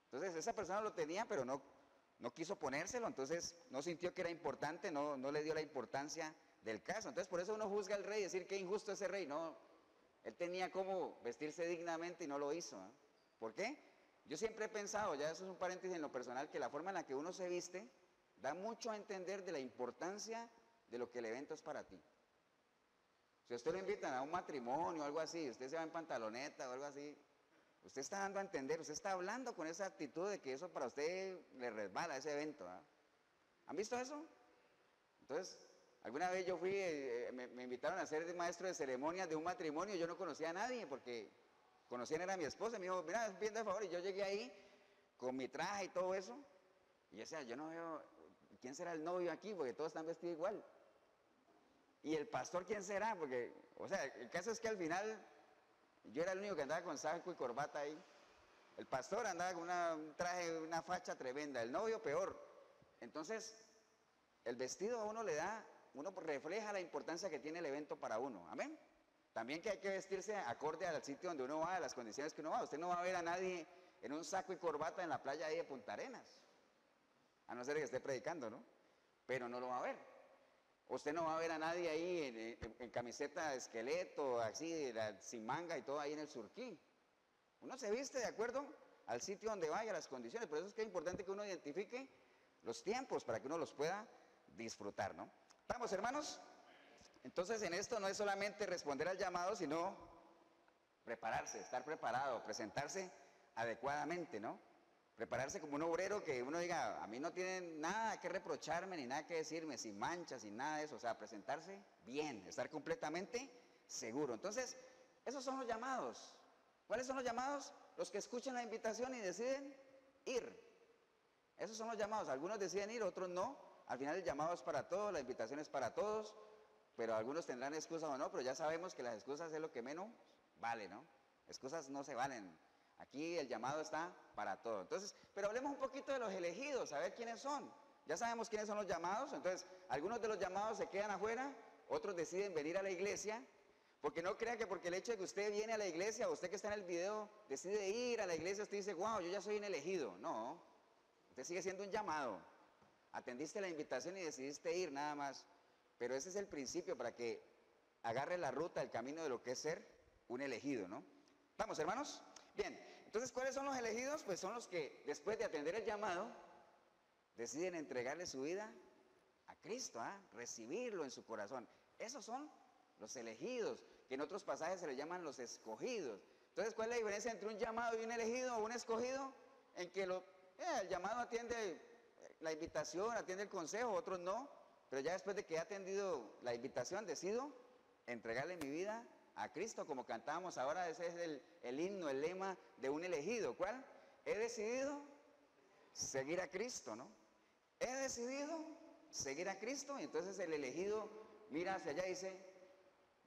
Entonces esa persona lo tenía, pero no quiso ponérselo, entonces no sintió que era importante, no le dio la importancia del caso. Entonces por eso uno juzga al rey y decir qué injusto ese rey. No, él tenía cómo vestirse dignamente y no lo hizo. ¿Por qué? Yo siempre he pensado, ya eso es un paréntesis en lo personal, que la forma en la que uno se viste da mucho a entender de la importancia de lo que el evento es para ti. Si a usted lo invitan a un matrimonio o algo así, usted se va en pantaloneta o algo así, usted está dando a entender, usted está hablando con esa actitud de que eso para usted le resbala ese evento. ¿Ah? ¿Han visto eso? Entonces, alguna vez yo fui, me invitaron a ser maestro de ceremonias de un matrimonio, yo no conocía a nadie porque conocían era a mi esposa, me dijo, mira, bien de favor, y yo llegué ahí con mi traje y todo eso, y yo decía, yo no veo, ¿quién será el novio aquí? Porque todos están vestidos igual. ¿Y el pastor quién será? Porque, o sea, el caso es que al final yo era el único que andaba con saco y corbata ahí. El pastor andaba con un traje, una facha tremenda, el novio peor. Entonces, el vestido a uno le da, uno refleja la importancia que tiene el evento para uno. Amén. También que hay que vestirse acorde al sitio donde uno va, a las condiciones que uno va. Usted no va a ver a nadie en un saco y corbata en la playa ahí de Punta Arenas. A no ser que esté predicando, ¿no? Pero no lo va a ver. Usted no va a ver a nadie ahí en camiseta de esqueleto, así, sin manga y todo ahí en el surquí. Uno se viste de acuerdo al sitio donde vaya, a las condiciones. Por eso es que es importante que uno identifique los tiempos para que uno los pueda disfrutar, ¿no? ¿Estamos, hermanos? Entonces, en esto no es solamente responder al llamado, sino prepararse, estar preparado, presentarse adecuadamente, ¿no? Prepararse como un obrero que uno diga, a mí no tienen nada que reprocharme ni nada que decirme, sin manchas, sin nada de eso. O sea, presentarse bien, estar completamente seguro. Entonces, esos son los llamados. ¿Cuáles son los llamados? Los que escuchan la invitación y deciden ir. Esos son los llamados. Algunos deciden ir, otros no. Al final el llamado es para todos, la invitación es para todos, pero algunos tendrán excusas o no, pero ya sabemos que las excusas es lo que menos vale, ¿no? Excusas no se valen. Aquí el llamado está para todo. Entonces, pero hablemos un poquito de los elegidos, a ver quiénes son. Ya sabemos quiénes son los llamados, entonces algunos de los llamados se quedan afuera, otros deciden venir a la iglesia, porque no crea que porque el hecho de que usted viene a la iglesia, o usted que está en el video, decide ir a la iglesia, usted dice, wow, yo ya soy un elegido. No, usted sigue siendo un llamado. Atendiste la invitación y decidiste ir nada más. Pero ese es el principio para que agarre la ruta, el camino de lo que es ser un elegido, ¿no? ¿Estamos, hermanos? Bien, entonces, ¿cuáles son los elegidos? Pues son los que, después de atender el llamado, deciden entregarle su vida a Cristo, recibirlo en su corazón. Esos son los elegidos, que en otros pasajes se les llaman los escogidos. Entonces, ¿cuál es la diferencia entre un llamado y un elegido o un escogido? En que el llamado atiende la invitación, atiende el consejo, otros no. pero ya después de que he atendido la invitación, decido entregarle mi vida a Cristo, como cantábamos ahora. Ese es el himno, el lema de un elegido. ¿Cuál? He decidido seguir a Cristo, ¿no? He decidido seguir a Cristo. Y entonces el elegido mira hacia allá y dice,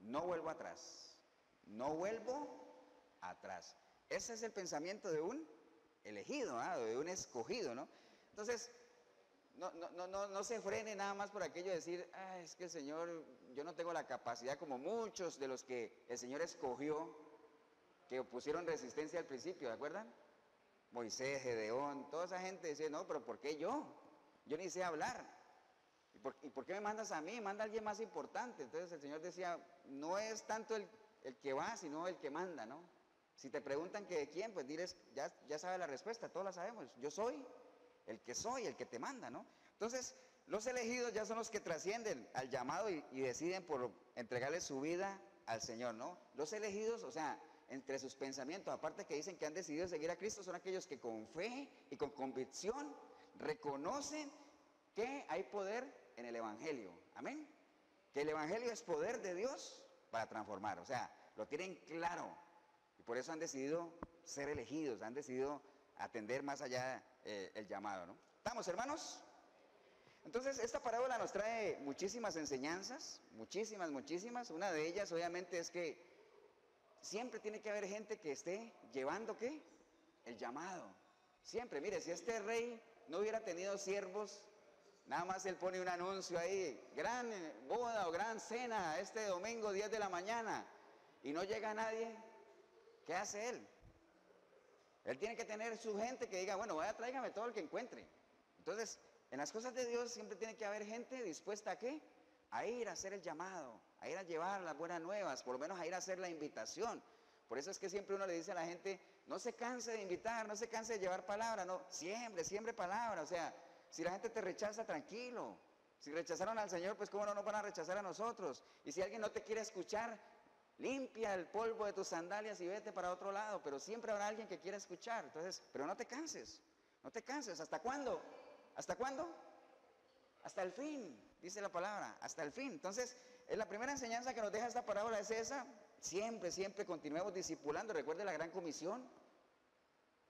no vuelvo atrás, no vuelvo atrás. Ese es el pensamiento de un elegido, de un escogido, ¿no? Entonces, no se frene nada más por aquello de decir, es que el Señor, yo no tengo la capacidad, como muchos de los que el Señor escogió, que opusieron resistencia al principio, ¿de acuerdan? Moisés, Gedeón, toda esa gente decía, no, pero ¿por qué yo? Yo ni sé hablar. ¿Y por qué me mandas a mí? Manda a alguien más importante. Entonces el Señor decía, no es tanto el que va, sino el que manda, ¿no? Si te preguntan que de quién, pues diles, ya sabes la respuesta, todos la sabemos. Yo soy el que te manda, ¿no? Entonces, los elegidos ya son los que trascienden al llamado y deciden por entregarle su vida al Señor, ¿no? Los elegidos, o sea, entre sus pensamientos, aparte que dicen que han decidido seguir a Cristo, son aquellos que con fe y con convicción reconocen que hay poder en el Evangelio. Amén. Que el Evangelio es poder de Dios para transformar, o sea, lo tienen claro. Y por eso han decidido ser elegidos, han decidido atender más allá el llamado, ¿no? ¿Estamos, hermanos? Entonces, esta parábola nos trae muchísimas enseñanzas, muchísimas. Una de ellas, obviamente, es que siempre tiene que haber gente que esté llevando, ¿qué? El llamado. Siempre, mire, si este rey no hubiera tenido siervos, nada más él pone un anuncio ahí, gran boda o gran cena este domingo 10 de la mañana, y no llega nadie, ¿qué hace él? Él tiene que tener su gente que diga, bueno, vaya, tráigame todo el que encuentre. Entonces, en las cosas de Dios siempre tiene que haber gente dispuesta ¿a qué? A ir a hacer el llamado, a ir a llevar las buenas nuevas, por lo menos a ir a hacer la invitación. Por eso es que siempre uno le dice a la gente, no se canse de invitar, no se canse de llevar palabra, no, siempre palabra. O sea, si la gente te rechaza, tranquilo. Si rechazaron al Señor, pues cómo no nos van a rechazar a nosotros. Y si alguien no te quiere escuchar, limpia el polvo de tus sandalias y vete para otro lado, pero siempre habrá alguien que quiera escuchar. Entonces, pero no te canses. ¿Hasta cuándo? ¿Hasta cuándo? Hasta el fin, dice la palabra, hasta el fin. Entonces, la primera enseñanza que nos deja esta parábola es esa. Siempre continuemos discipulando. Recuerde la gran comisión.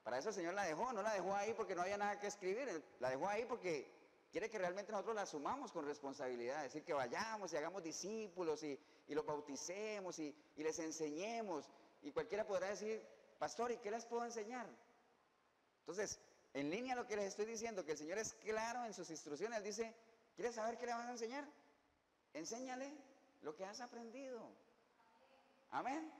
Para eso el Señor la dejó, no la dejó ahí porque no había nada que escribir. La dejó ahí porque quiere que realmente nosotros la asumamos con responsabilidad. Es decir, que vayamos y hagamos discípulos y los bauticemos y les enseñemos. Y cualquiera podrá decir, pastor, ¿y qué les puedo enseñar? Entonces, en línea a lo que les estoy diciendo, que el Señor es claro en sus instrucciones. Él dice, ¿quieres saber qué le vas a enseñar? Enséñale lo que has aprendido. Amén.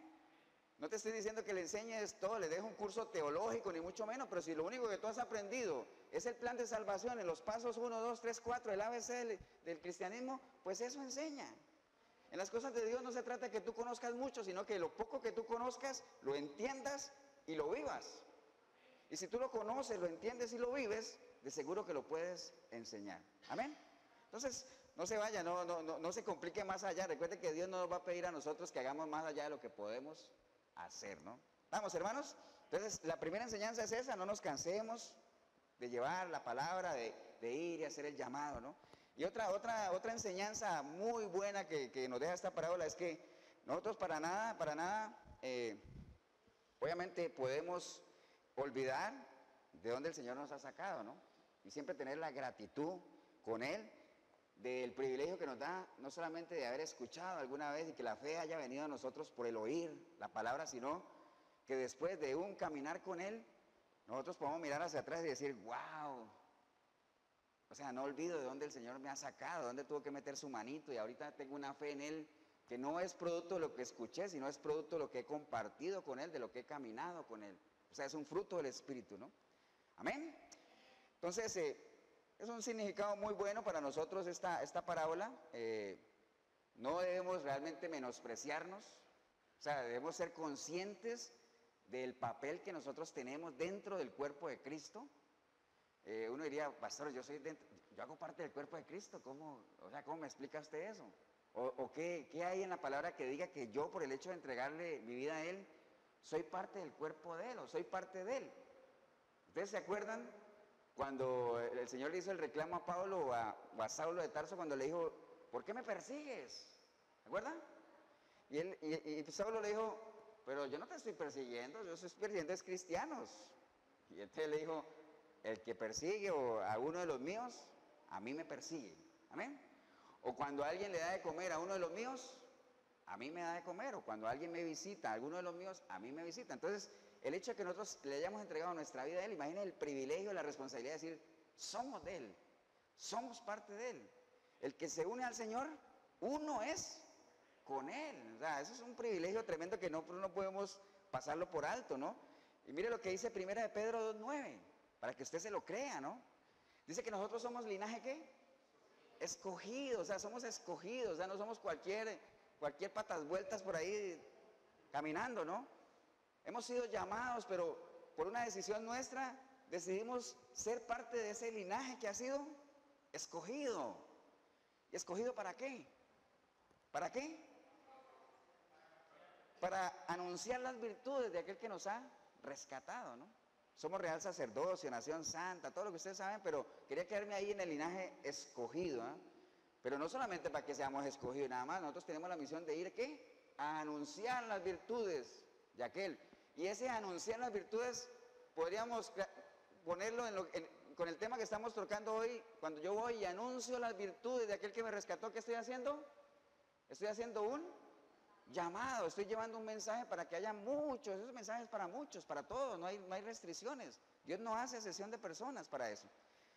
No te estoy diciendo que le enseñes todo, le dejes un curso teológico, ni mucho menos, pero si lo único que tú has aprendido es el plan de salvación, en los pasos 1, 2, 3, 4, el ABC del cristianismo, pues eso enseña. En las cosas de Dios no se trata de que tú conozcas mucho, sino que lo poco que tú conozcas, lo entiendas y lo vivas. Y si tú lo conoces, lo entiendes y lo vives, de seguro que lo puedes enseñar. Amén. Entonces, no se vaya, no se complique más allá. Recuerde que Dios no nos va a pedir a nosotros que hagamos más allá de lo que podemos hacer, ¿no? Vamos, hermanos. Entonces, la primera enseñanza es esa, no nos cansemos de llevar la palabra, de ir y hacer el llamado, ¿no? Y otra enseñanza muy buena que nos deja esta parábola es que nosotros para nada, obviamente podemos olvidar de dónde el Señor nos ha sacado, ¿no? Y siempre tener la gratitud con Él del privilegio que nos da, no solamente de haber escuchado alguna vez y que la fe haya venido a nosotros por el oír la palabra, sino que después de un caminar con Él, nosotros podemos mirar hacia atrás y decir, wow, o sea, no olvido de dónde el Señor me ha sacado, de dónde tuvo que meter su manito, y ahorita tengo una fe en Él que no es producto de lo que escuché, sino es producto de lo que he compartido con Él, de lo que he caminado con Él. O sea, es un fruto del Espíritu, ¿no? Amén. Entonces, es un significado muy bueno para nosotros esta parábola. No debemos realmente menospreciarnos, o sea, debemos ser conscientes del papel que nosotros tenemos dentro del cuerpo de Cristo. Uno diría, pastor, yo hago parte del cuerpo de Cristo, ¿cómo me explica usted eso? ¿O qué hay en la palabra que diga que yo, por el hecho de entregarle mi vida a Él, soy parte del cuerpo de Él o soy parte de Él? ¿Ustedes se acuerdan Cuando el Señor le hizo el reclamo a Pablo o a Saulo de Tarso cuando le dijo, ¿por qué me persigues? ¿Se acuerdan? Y Saulo le dijo, pero yo no te estoy persiguiendo, yo estoy persiguiendo a cristianos. Y entonces le dijo, el que persigue a uno de los míos, a mí me persigue. Amén. O cuando alguien le da de comer a uno de los míos, a mí me da de comer. O cuando alguien me visita a alguno de los míos, a mí me visita. Entonces, el hecho de que nosotros le hayamos entregado nuestra vida a Él, imaginen el privilegio, la responsabilidad de decir, somos de Él, somos parte de Él. El que se une al Señor, uno es con Él. O sea, eso es un privilegio tremendo que no podemos pasarlo por alto, ¿no? Y mire lo que dice 1 de Pedro 2:9, para que usted se lo crea, ¿no? Dice que nosotros somos linaje, ¿qué? Escogidos, o sea, somos escogidos, o sea, no somos cualquier patas vueltas por ahí caminando, ¿no? Hemos sido llamados, pero por una decisión nuestra decidimos ser parte de ese linaje que ha sido escogido. ¿Y escogido para qué? ¿Para qué? Para anunciar las virtudes de aquel que nos ha rescatado, ¿no? Somos real sacerdocio, nación santa, todo lo que ustedes saben, pero quería quedarme ahí en el linaje escogido, ¿eh? Pero no solamente para que seamos escogidos, nada más, nosotros tenemos la misión de ir, ¿qué? A anunciar las virtudes de aquel. Y ese anunciar las virtudes, podríamos ponerlo con el tema que estamos tocando hoy, cuando yo voy y anuncio las virtudes de aquel que me rescató, ¿qué estoy haciendo? Estoy haciendo un llamado, estoy llevando un mensaje para que haya muchos, esos mensajes para muchos, para todos, no hay restricciones. Dios no hace excepción de personas para eso.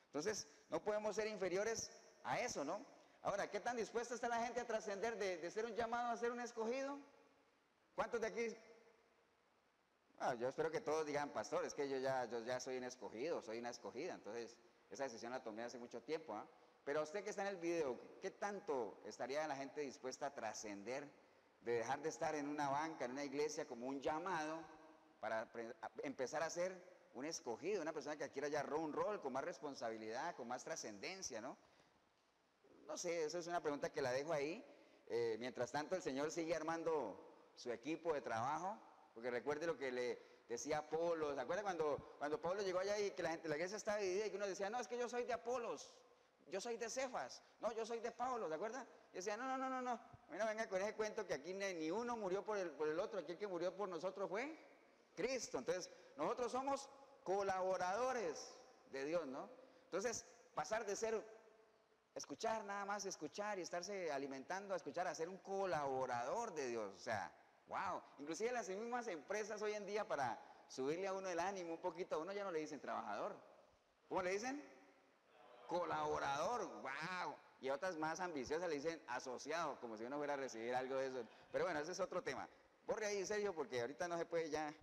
Entonces, no podemos ser inferiores a eso, ¿no? Ahora, ¿qué tan dispuesta está la gente a trascender de ser un llamado a ser un escogido? ¿Cuántos de aquí? Yo espero que todos digan, pastor, es que yo ya soy un escogido, soy una escogida. Entonces, esa decisión la tomé hace mucho tiempo, ¿ah? Pero usted que está en el video, ¿qué tanto estaría la gente dispuesta a trascender de dejar de estar en una banca, en una iglesia, como un llamado para empezar a ser un escogido, una persona que adquiera ya un rol con más responsabilidad, con más trascendencia, ¿no? No sé, esa es una pregunta que la dejo ahí. Mientras tanto, el Señor sigue armando su equipo de trabajo, porque recuerde lo que le decía Apolos. ¿Se acuerda cuando Pablo llegó allá y que la iglesia estaba dividida y que uno decía, no, es que yo soy de Apolos, yo soy de Cefas, no, yo soy de Pablo, ¿se acuerda? Y decía, no, a mí no venga con ese cuento que aquí ni uno murió por el otro, aquí el que murió por nosotros fue Cristo. Entonces, nosotros somos colaboradores de Dios, ¿no? Entonces, pasar de ser escuchar, nada más escuchar y estarse alimentando a escuchar, a ser un colaborador de Dios, o sea, wow. Inclusive las mismas empresas hoy en día, para subirle a uno el ánimo un poquito, a uno ya no le dicen trabajador, ¿cómo le dicen? Colaborador, wow. Y otras más ambiciosas le dicen asociado, como si uno fuera a recibir algo de eso. Pero bueno, ese es otro tema. Borre ahí, en serio, porque ahorita no se puede ya.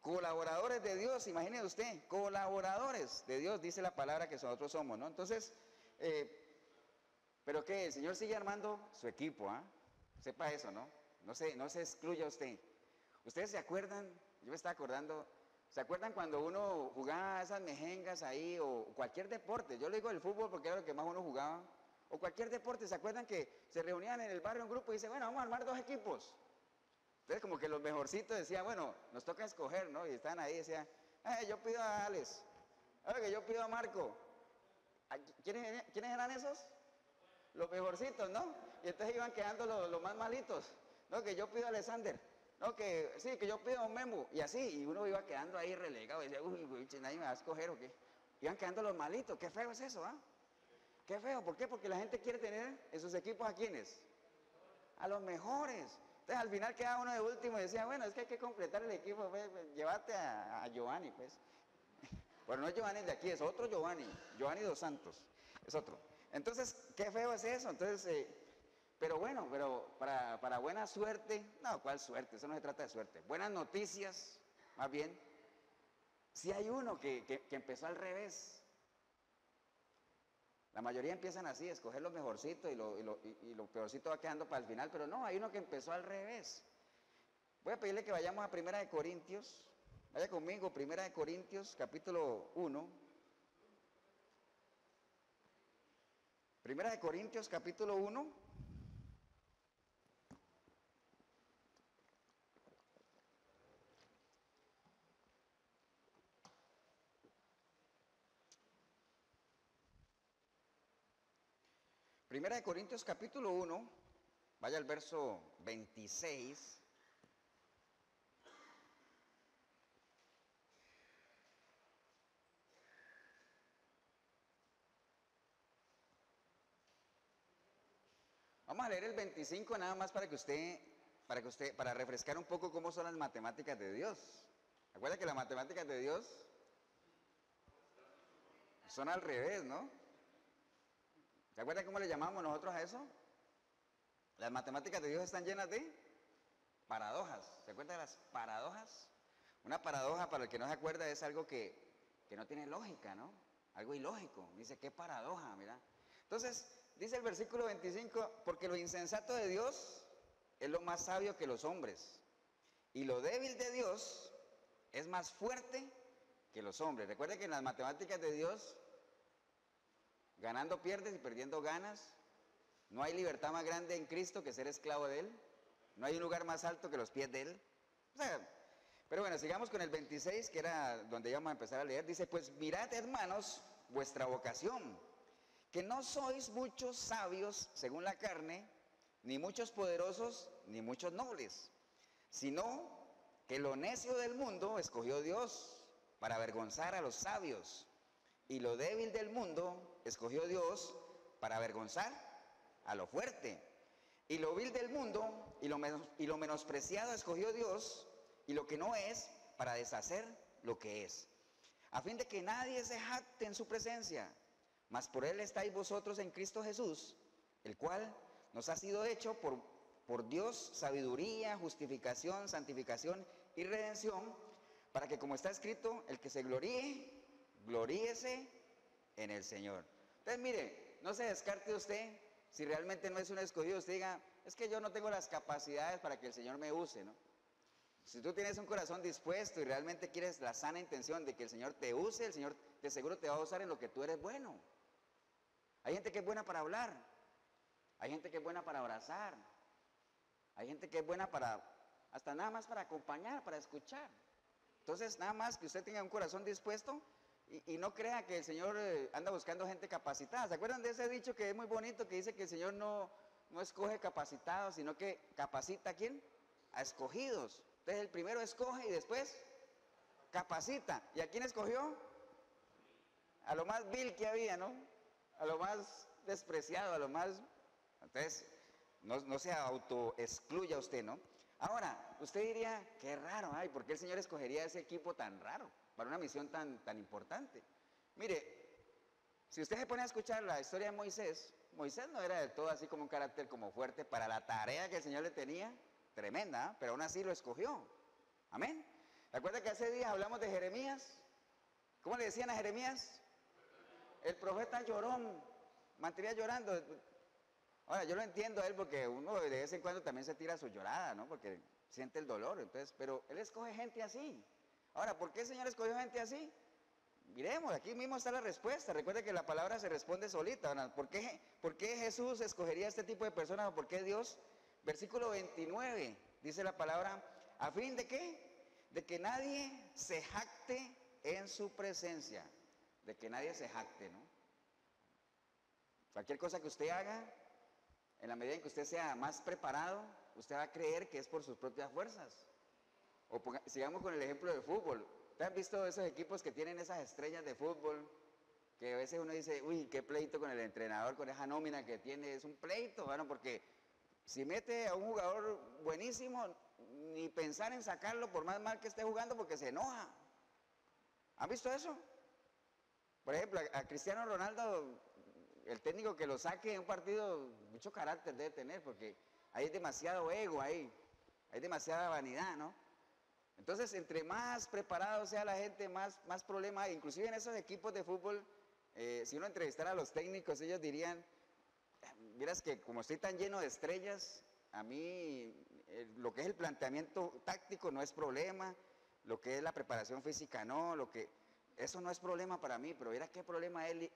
Colaboradores de Dios, imagínese usted, colaboradores de Dios, dice la palabra que nosotros somos, ¿no? Entonces, pero que el Señor sigue armando su equipo, ¿ah? Sepa eso, ¿no? No se excluya usted. ¿Ustedes se acuerdan? Yo me estaba acordando. ¿Se acuerdan cuando uno jugaba esas mejengas ahí o cualquier deporte? Yo le digo el fútbol porque era lo que más uno jugaba. O cualquier deporte, ¿se acuerdan que se reunían en el barrio un grupo y dicen, bueno, vamos a armar 2 equipos? Entonces como que los mejorcitos decían, bueno, nos toca escoger, ¿no? Y estaban ahí y decían, yo pido a Alex, que yo pido a Marco. ¿Quiénes eran esos? Los mejorcitos, ¿no? Y entonces iban quedando los más malitos. No, que yo pido a Alexander. No, que sí, que yo pido a un Memo. Y así, y uno iba quedando ahí relegado. Y decía, uy, nadie me va a escoger o qué. Iban quedando los malitos. Qué feo es eso, ¿ah? Qué feo. ¿Por qué? Porque la gente quiere tener en sus equipos ¿a quiénes? A los mejores. Entonces al final quedaba uno de último y decía, bueno, es que hay que completar el equipo. Pues, llévate a Giovanni, pues. Bueno, no es Giovanni de aquí, es otro Giovanni. Giovanni dos Santos. Es otro. Entonces, qué feo es eso. Entonces, pero bueno, para buena suerte, no, ¿cuál suerte? Eso no se trata de suerte. Buenas noticias, más bien. Si hay uno que empezó al revés. La mayoría empiezan así, a escoger lo mejorcito y lo peorcito va quedando para el final, pero no, hay uno que empezó al revés. Voy a pedirle que vayamos a 1 Corintios, vaya conmigo, 1 Corintios, capítulo 1. 1 Corintios, capítulo 1. Primera de Corintios capítulo 1, vaya al verso 26. Vamos a leer el 25 nada más para refrescar un poco cómo son las matemáticas de Dios. Recuerda que las matemáticas de Dios son al revés, ¿no? ¿Se acuerda cómo le llamamos nosotros a eso? Las matemáticas de Dios están llenas de paradojas. ¿Se acuerda de las paradojas? Una paradoja, para el que no se acuerda, es algo que no tiene lógica, ¿no? Algo ilógico. Dice, ¿qué paradoja? Mira. Entonces, dice el versículo 25, porque lo insensato de Dios es lo más sabio que los hombres, y lo débil de Dios es más fuerte que los hombres. Recuerde que en las matemáticas de Dios, ganando pierdes y perdiendo ganas. No hay libertad más grande en Cristo que ser esclavo de Él. No hay un lugar más alto que los pies de Él. O sea, pero bueno, sigamos con el 26, que era donde íbamos a empezar a leer. Dice, pues mirad, hermanos, vuestra vocación, que no sois muchos sabios según la carne, ni muchos poderosos, ni muchos nobles, sino que lo necio del mundo escogió Dios para avergonzar a los sabios, y lo débil del mundo escogió Dios para avergonzar a lo fuerte, y lo vil del mundo y lo menospreciado escogió Dios, y lo que no es, para deshacer lo que es, a fin de que nadie se jacte en su presencia. Mas por Él estáis vosotros en Cristo Jesús, el cual nos ha sido hecho por Dios sabiduría, justificación, santificación y redención, para que, como está escrito, el que se gloríe, gloríese en el Señor. Entonces, mire, no se descarte usted. Si realmente no es un escogido, usted diga, es que yo no tengo las capacidades para que el Señor me use, ¿no? Si tú tienes un corazón dispuesto y realmente quieres la sana intención de que el Señor te use, el Señor de seguro te va a usar en lo que tú eres bueno. Hay gente que es buena para hablar, hay gente que es buena para abrazar, hay gente que es buena hasta nada más para acompañar, para escuchar. Entonces, nada más que usted tenga un corazón dispuesto y no crea que el Señor anda buscando gente capacitada. ¿Se acuerdan de ese dicho que es muy bonito, que dice que el Señor no escoge capacitados, sino que capacita a quién? A escogidos. Entonces, el primero escoge y después capacita. ¿Y a quién escogió? A lo más vil que había, ¿no? A lo más despreciado, a lo más... Entonces, no se autoexcluya usted, ¿no? Ahora, usted diría, qué raro, ay, ¿por qué el Señor escogería ese equipo tan raro para una misión tan importante? Mire, si usted se pone a escuchar la historia de Moisés, Moisés no era de todo así como un carácter como fuerte para la tarea que el Señor le tenía, tremenda, ¿eh? Pero aún así lo escogió. Amén. ¿Recuerda que hace días hablamos de Jeremías? ¿Cómo le decían a Jeremías? El profeta llorón, mantenía llorando. Ahora, yo lo entiendo a él porque uno de vez en cuando también se tira su llorada, ¿no? Porque siente el dolor, entonces, pero él escoge gente así. Ahora, ¿por qué el Señor escogió gente así? Miremos, aquí mismo está la respuesta. Recuerde que la palabra se responde solita, ¿no? ¿Por qué Jesús escogería este tipo de personas o por qué Dios? Versículo 29, dice la palabra, ¿a fin de qué? De que nadie se jacte en su presencia. De que nadie se jacte, ¿no? Cualquier cosa que usted haga, en la medida en que usted sea más preparado, usted va a creer que es por sus propias fuerzas. Sigamos con el ejemplo del fútbol. ¿Ustedes han visto esos equipos que tienen esas estrellas de fútbol? Que a veces uno dice, uy, qué pleito con el entrenador, con esa nómina que tiene. Es un pleito, bueno, porque si mete a un jugador buenísimo, ni pensar en sacarlo por más mal que esté jugando porque se enoja. ¿Han visto eso? Por ejemplo, a Cristiano Ronaldo, el técnico que lo saque en un partido, mucho carácter debe tener, porque hay demasiado ego ahí, hay demasiada vanidad, ¿no? Entonces, entre más preparado sea la gente, más problemas hay. Inclusive en esos equipos de fútbol, si uno entrevistara a los técnicos, ellos dirían, miras que como estoy tan lleno de estrellas, a mí lo que es el planteamiento táctico no es problema, lo que es la preparación física no, eso no es problema para mí, pero mira qué problema es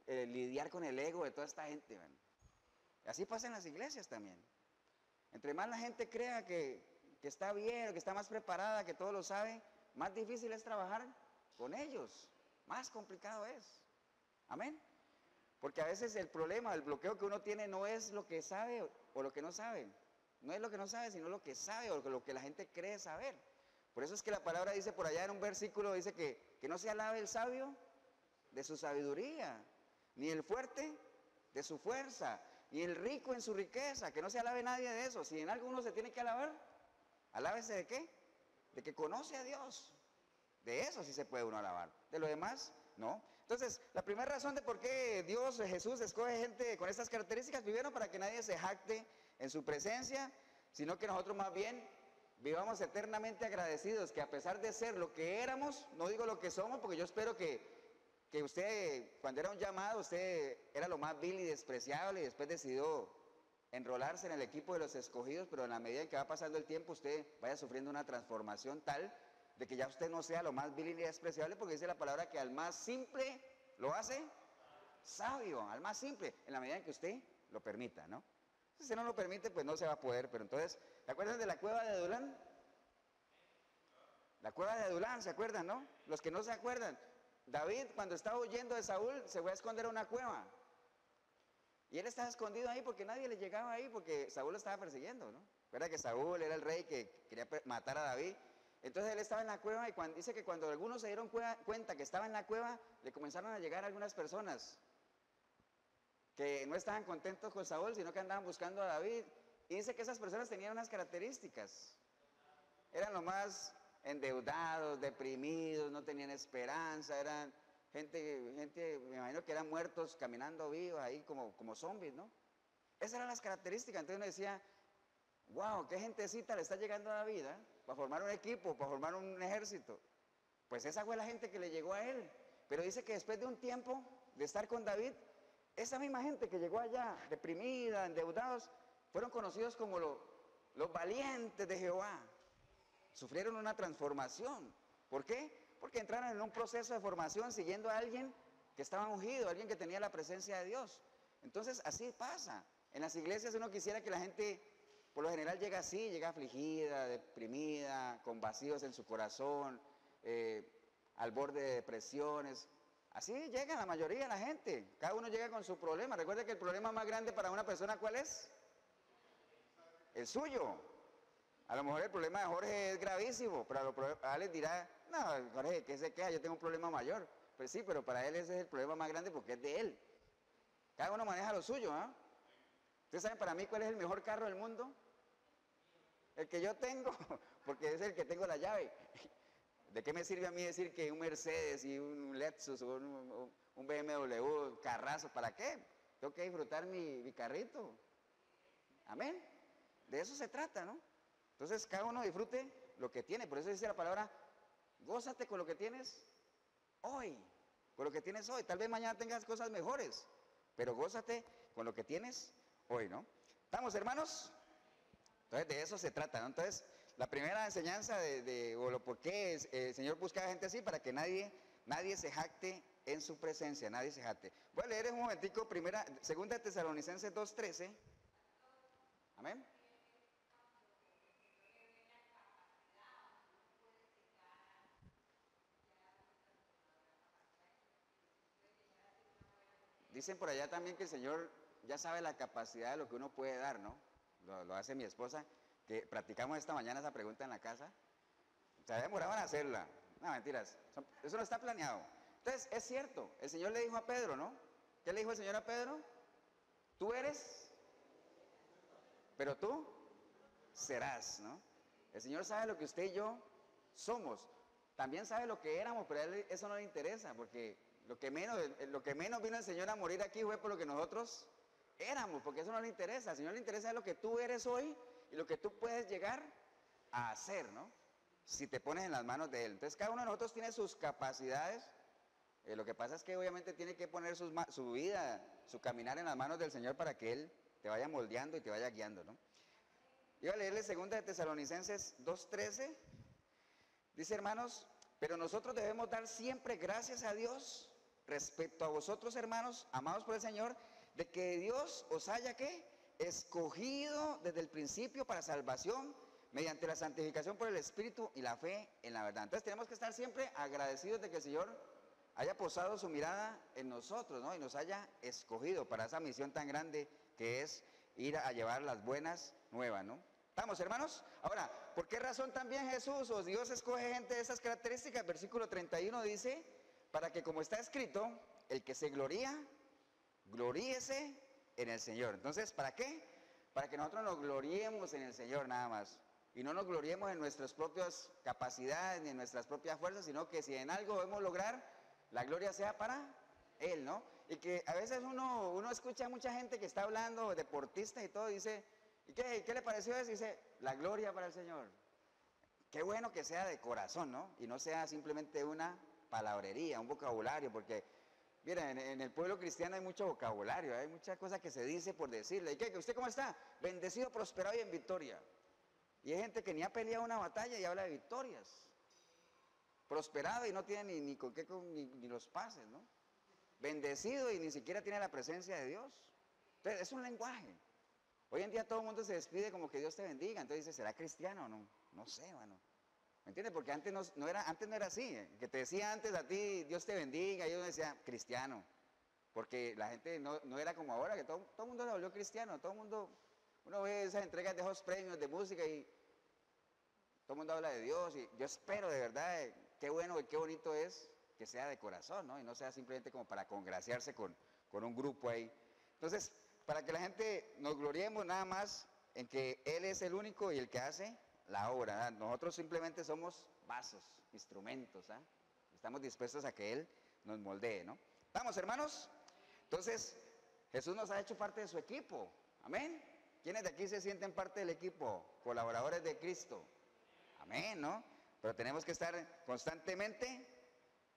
lidiar con el ego de toda esta gente, ¿verdad? Así pasa en las iglesias también. Entre más la gente crea que está bien, que está más preparada, que todo lo sabe, más difícil es trabajar con ellos, más complicado es. Amén. Porque a veces el problema, el bloqueo que uno tiene no es lo que sabe o lo que no sabe. No es lo que no sabe, sino lo que sabe o lo que la gente cree saber. Por eso es que la palabra dice por allá en un versículo, dice que no se alabe el sabio de su sabiduría, ni el fuerte de su fuerza, ni el rico en su riqueza, que no se alabe nadie de eso. Si en algo uno se tiene que alabar, alábese de qué? De que conoce a Dios. De eso sí se puede uno alabar. De lo demás, no. Entonces, la primera razón de por qué Dios, Jesús, escoge gente con estas características, primero para que nadie se jacte en su presencia, sino que nosotros más bien vivamos eternamente agradecidos, que a pesar de ser lo que éramos, no digo lo que somos, porque yo espero que usted, cuando era un llamado, usted era lo más vil y despreciable y después decidió enrolarse en el equipo de los escogidos, pero en la medida en que va pasando el tiempo, usted vaya sufriendo una transformación tal de que ya usted no sea lo más vil y despreciable, porque dice la palabra que al más simple lo hace sabio, al más simple, en la medida en que usted lo permita, ¿no? Si usted no lo permite, pues no se va a poder. Pero entonces, ¿se acuerdan de la cueva de Adulán? La cueva de Adulán, ¿se acuerdan, no? Los que no se acuerdan, David, cuando estaba huyendo de Saúl, se fue a esconder a una cueva. Y él estaba escondido ahí porque nadie le llegaba ahí, porque Saúl lo estaba persiguiendo, ¿no? Recuerda que Saúl era el rey que quería matar a David. Entonces él estaba en la cueva y dice que cuando algunos se dieron cuenta que estaba en la cueva, le comenzaron a llegar algunas personas que no estaban contentos con Saúl, sino que andaban buscando a David. Y dice que esas personas tenían unas características. Eran los más endeudados, deprimidos, no tenían esperanza, eran gente, me imagino que eran muertos caminando vivos ahí como zombies, ¿no? Esas eran las características. Entonces uno decía, wow, qué gentecita le está llegando a David, ¿eh? Para formar un equipo, para formar un ejército. Pues esa fue la gente que le llegó a él. Pero dice que después de un tiempo de estar con David, esa misma gente que llegó allá, deprimida, endeudados, fueron conocidos como los valientes de Jehová. Sufrieron una transformación. ¿Por qué? Porque entraron en un proceso de formación siguiendo a alguien que estaba ungido, alguien que tenía la presencia de Dios. Entonces, así pasa. En las iglesias uno quisiera que la gente, por lo general, llega así, llega afligida, deprimida, con vacíos en su corazón, al borde de depresiones. Así llega la mayoría de la gente. Cada uno llega con su problema. Recuerda que el problema más grande para una persona, ¿cuál es? El suyo. A lo mejor el problema de Jorge es gravísimo, pero a él les dirá, no, Jorge, ¿qué se queja? Yo tengo un problema mayor. Pues sí, pero para él ese es el problema más grande porque es de él. Cada uno maneja lo suyo, ¿ah? ¿Ustedes saben para mí cuál es el mejor carro del mundo? El que yo tengo, porque es el que tengo la llave. ¿De qué me sirve a mí decir que un Mercedes y un Lexus o un BMW, carrazo? ¿Para qué? Tengo que disfrutar mi carrito. Amén. De eso se trata, ¿no? Entonces cada uno disfrute lo que tiene. Por eso dice la palabra, gózate con lo que tienes hoy. Con lo que tienes hoy. Tal vez mañana tengas cosas mejores, pero gózate con lo que tienes hoy, ¿no? ¿Estamos, hermanos? Entonces de eso se trata, ¿no? Entonces la primera enseñanza o lo por qué el Señor busca a gente así, para que nadie se jacte en su presencia, nadie se jacte. Voy a leer en un momentico segunda de Tesalonicenses 2:13. Amén. Dicen por allá también que el Señor ya sabe la capacidad de lo que uno puede dar, ¿no? Lo hace mi esposa, que practicamos esta mañana esa pregunta en la casa. Se demoraban a hacerla. No, mentiras. Eso no está planeado. Entonces, es cierto. El Señor le dijo a Pedro, ¿no? ¿Qué le dijo el Señor a Pedro? Tú eres, pero tú serás, ¿no? El Señor sabe lo que usted y yo somos. También sabe lo que éramos, pero a Él eso no le interesa, porque lo que menos vino el Señor a morir aquí fue por lo que nosotros éramos, porque eso no le interesa. Al Señor le interesa lo que tú eres hoy y lo que tú puedes llegar a hacer, ¿no? Si te pones en las manos de Él. Entonces cada uno de nosotros tiene sus capacidades. Lo que pasa es que obviamente tiene que poner su vida, su caminar en las manos del Señor para que Él te vaya moldeando y te vaya guiando, ¿no? Iba a leerle segunda de Tesalonicenses 2:13. Dice, hermanos, pero nosotros debemos dar siempre gracias a Dios respecto a vosotros, hermanos, amados por el Señor, de que Dios os haya, ¿qué? Escogido desde el principio para salvación, mediante la santificación por el Espíritu y la fe en la verdad. Entonces tenemos que estar siempre agradecidos de que el Señor haya posado su mirada en nosotros, ¿no? Y nos haya escogido para esa misión tan grande que es ir a llevar las buenas nuevas, ¿no? ¿Estamos, hermanos? Ahora, ¿por qué razón también Jesús o Dios escoge gente de esas características? Versículo 31 dice, para que como está escrito, el que se gloría, gloríese en el Señor. Entonces, ¿para qué? Para que nosotros nos gloriemos en el Señor nada más. Y no nos gloriemos en nuestras propias capacidades ni en nuestras propias fuerzas, sino que si en algo debemos lograr, la gloria sea para Él, ¿no? Y que a veces uno escucha a mucha gente que está hablando, deportistas y todo, y dice, ¿y qué le pareció eso? Y dice, la gloria para el Señor. Qué bueno que sea de corazón, ¿no? Y no sea simplemente una palabrería, un vocabulario, porque, mira, en el pueblo cristiano hay mucho vocabulario, hay muchas cosas que se dice por decirle. ¿Y qué? ¿Usted cómo está? Bendecido, prosperado y en victoria. Y hay gente que ni ha peleado una batalla y habla de victorias. Prosperado y no tiene ni con qué ni los pases, ¿no? Bendecido y ni siquiera tiene la presencia de Dios. Entonces, es un lenguaje. Hoy en día todo el mundo se despide como que Dios te bendiga. Entonces dice, ¿será cristiano o no? No sé, mano. ¿Me entiendes? Porque antes no era así. Que te decía antes a ti, Dios te bendiga, y yo decía, cristiano. Porque la gente no era como ahora, que todo el mundo se volvió cristiano. Todo el mundo, uno ve esas entregas de esos premios de música y todo el mundo habla de Dios. Y yo espero de verdad, qué bueno y qué bonito es que sea de corazón, ¿no? Y no sea simplemente como para congraciarse con un grupo ahí. Entonces, para que la gente nos gloriemos nada más en que Él es el único y el que hace la obra, ¿verdad? Nosotros simplemente somos vasos, instrumentos, ¿eh? Estamos dispuestos a que Él nos moldee, ¿no? ¿Estamos, hermanos? Entonces, Jesús nos ha hecho parte de su equipo, amén. ¿Quiénes de aquí se sienten parte del equipo? Colaboradores de Cristo, amén, ¿no? Pero tenemos que estar constantemente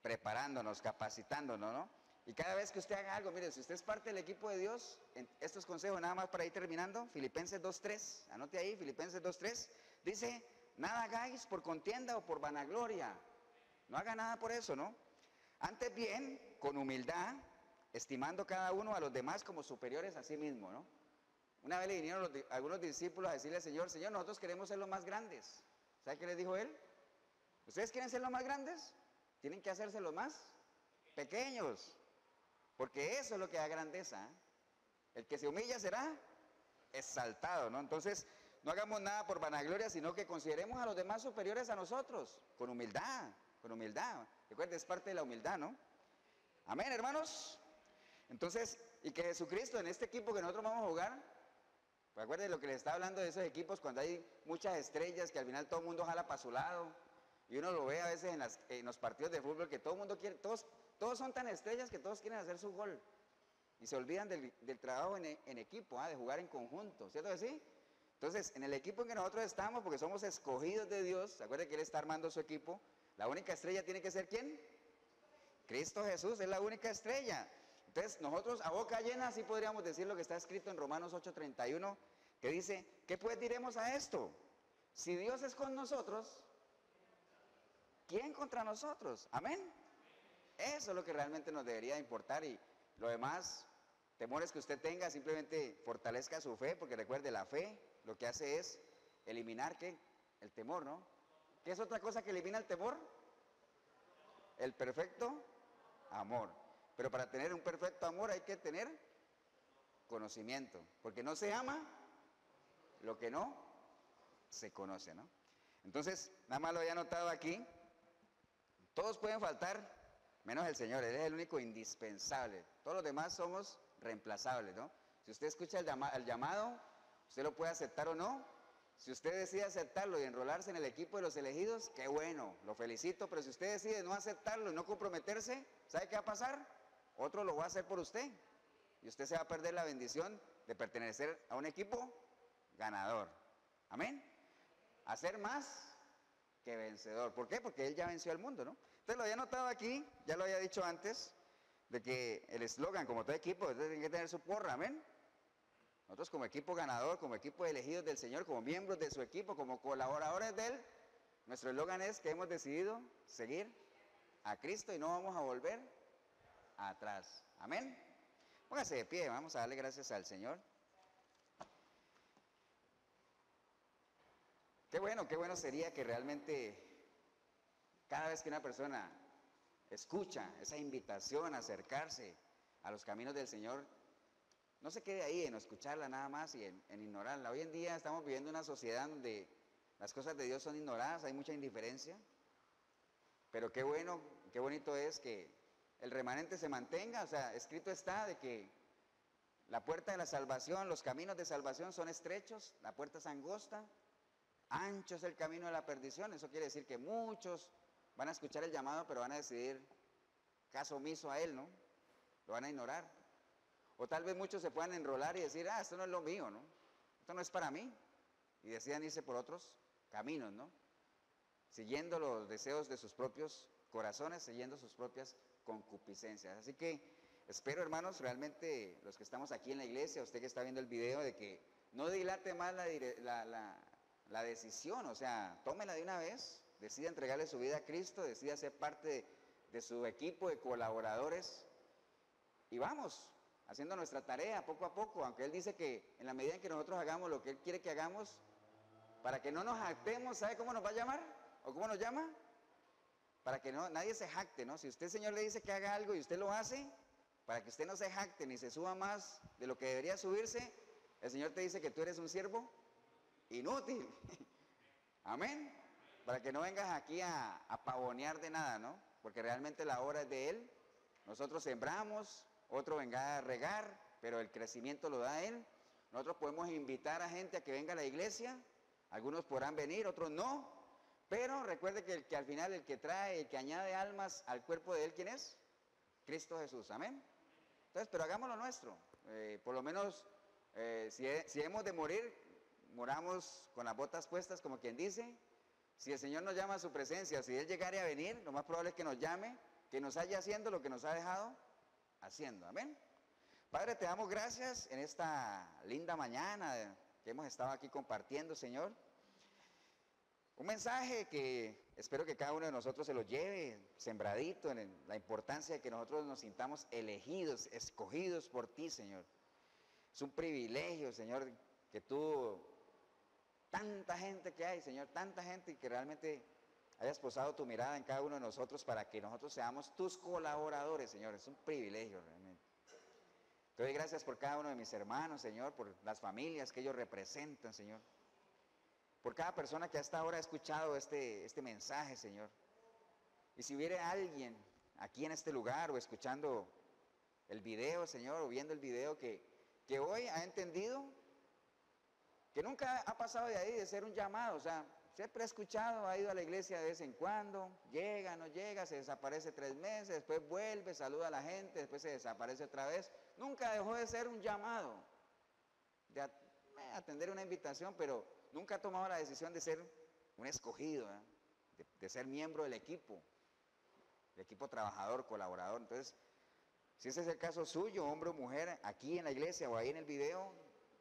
preparándonos, capacitándonos, ¿no? Y cada vez que usted haga algo, mire, si usted es parte del equipo de Dios, en estos consejos nada más para ir terminando, Filipenses 2.3, anote ahí, Filipenses 2.3, dice, nada hagáis por contienda o por vanagloria, no haga nada por eso, ¿no? Antes bien, con humildad, estimando cada uno a los demás como superiores a sí mismo, ¿no? Una vez le vinieron algunos discípulos a decirle al Señor, Señor, nosotros queremos ser los más grandes. ¿Sabe qué les dijo Él? ¿Ustedes quieren ser los más grandes? Tienen que hacerse los más pequeños. Porque eso es lo que da grandeza, ¿eh? El que se humilla será exaltado, ¿no? Entonces, no hagamos nada por vanagloria, sino que consideremos a los demás superiores a nosotros, con humildad, con humildad. Recuerden, es parte de la humildad, ¿no? Amén, hermanos. Entonces, y que Jesucristo en este equipo que nosotros vamos a jugar, pues acuérdense lo que les estaba hablando de esos equipos, cuando hay muchas estrellas que al final todo el mundo jala para su lado, y uno lo ve a veces en los partidos de fútbol que todo el mundo quiere, todos son tan estrellas que todos quieren hacer su gol. Y se olvidan del trabajo en equipo, de jugar en conjunto, ¿cierto que sí? Entonces, en el equipo en que nosotros estamos, porque somos escogidos de Dios, ¿se acuerdan que Él está armando su equipo? La única estrella tiene que ser ¿quién? Cristo Jesús, es la única estrella. Entonces, nosotros a boca llena sí podríamos decir lo que está escrito en Romanos 8:31, que dice, ¿qué pues diremos a esto? Si Dios es con nosotros, ¿quién contra nosotros? Amén. Eso es lo que realmente nos debería importar y lo demás, temores que usted tenga, simplemente fortalezca su fe, porque recuerde, la fe lo que hace es eliminar, ¿qué? El temor, ¿no? ¿Qué es otra cosa que elimina el temor? El perfecto amor. Pero para tener un perfecto amor hay que tener conocimiento, porque no se ama lo que no se conoce, ¿no? Entonces, nada más lo había anotado aquí, todos pueden faltar, menos el Señor, Él es el único indispensable. Todos los demás somos reemplazables, ¿no? Si usted escucha el llamado, usted lo puede aceptar o no. Si usted decide aceptarlo y enrolarse en el equipo de los elegidos, qué bueno, lo felicito. Pero si usted decide no aceptarlo y no comprometerse, ¿sabe qué va a pasar? Otro lo va a hacer por usted. Y usted se va a perder la bendición de pertenecer a un equipo ganador. Amén. Hacer más que vencedor. ¿Por qué? Porque Él ya venció al mundo, ¿no? Entonces lo había notado aquí, ya lo había dicho antes, de que el eslogan, como todo equipo, usted tiene que tener su porra, amén. Nosotros como equipo ganador, como equipo de elegidos del Señor, como miembros de su equipo, como colaboradores de Él, nuestro eslogan es que hemos decidido seguir a Cristo y no vamos a volver atrás. Amén. Póngase de pie, vamos a darle gracias al Señor. Qué bueno sería que realmente cada vez que una persona escucha esa invitación a acercarse a los caminos del Señor, no se quede ahí en escucharla nada más y en ignorarla. Hoy en día estamos viviendo una sociedad donde las cosas de Dios son ignoradas, hay mucha indiferencia, pero qué bueno, qué bonito es que el remanente se mantenga. O sea, escrito está de que la puerta de la salvación, los caminos de salvación son estrechos, la puerta es angosta, ancho es el camino de la perdición. Eso quiere decir que muchos van a escuchar el llamado, pero van a decidir caso omiso a él, ¿no? Lo van a ignorar. O tal vez muchos se puedan enrolar y decir, esto no es lo mío, ¿no? Esto no es para mí. Y decidan irse por otros caminos, ¿no? Siguiendo los deseos de sus propios corazones, siguiendo sus propias concupiscencias. Así que espero, hermanos, realmente los que estamos aquí en la iglesia, usted que está viendo el video, de que no dilate más la decisión. O sea, tómela de una vez, decida entregarle su vida a Cristo, decida ser parte de su equipo de colaboradores y vamos haciendo nuestra tarea poco a poco, aunque Él dice que en la medida en que nosotros hagamos lo que Él quiere que hagamos, para que no nos jactemos, ¿sabe cómo nos va a llamar? ¿O cómo nos llama? Para que nadie se jacte, ¿no? Si usted, Señor, le dice que haga algo y usted lo hace, para que usted no se jacte ni se suba más de lo que debería subirse, el Señor te dice que tú eres un siervo inútil. Amén. Para que no vengas aquí a pavonear de nada, ¿no? Porque realmente la obra es de Él. Nosotros sembramos, otro venga a regar, pero el crecimiento lo da Él. Nosotros podemos invitar a gente a que venga a la iglesia. Algunos podrán venir, otros no. Pero recuerde que al final el que trae, el que añade almas al cuerpo de Él, ¿quién es? Cristo Jesús. Amén. Entonces, pero hagamos lo nuestro. Por lo menos, si hemos de morir, moramos con las botas puestas, como quien dice. Si el Señor nos llama a su presencia, si Él llegare a venir, lo más probable es que nos llame, que nos haya haciendo lo que nos ha dejado haciendo. Amén. Padre, te damos gracias en esta linda mañana que hemos estado aquí compartiendo, Señor. Un mensaje que espero que cada uno de nosotros se lo lleve sembradito en la importancia de que nosotros nos sintamos elegidos, escogidos por ti, Señor. Es un privilegio, Señor, que tú, tanta gente que hay, Señor, tanta gente, y que realmente hayas posado tu mirada en cada uno de nosotros para que nosotros seamos tus colaboradores, Señor. Es un privilegio realmente. Te doy gracias por cada uno de mis hermanos, Señor, por las familias que ellos representan, Señor. Por cada persona que hasta ahora ha escuchado este mensaje, Señor. Y si hubiera alguien aquí en este lugar o escuchando el video, Señor, o viendo el video que hoy ha entendido que nunca ha pasado de ahí de ser un llamado, o sea, siempre ha escuchado, ha ido a la iglesia de vez en cuando, llega, no llega, se desaparece 3 meses, después vuelve, saluda a la gente, después se desaparece otra vez. Nunca dejó de ser un llamado, de atender una invitación, pero nunca ha tomado la decisión de ser un escogido, de ser miembro del equipo trabajador, colaborador. Entonces, si ese es el caso suyo, hombre o mujer, aquí en la iglesia o ahí en el video,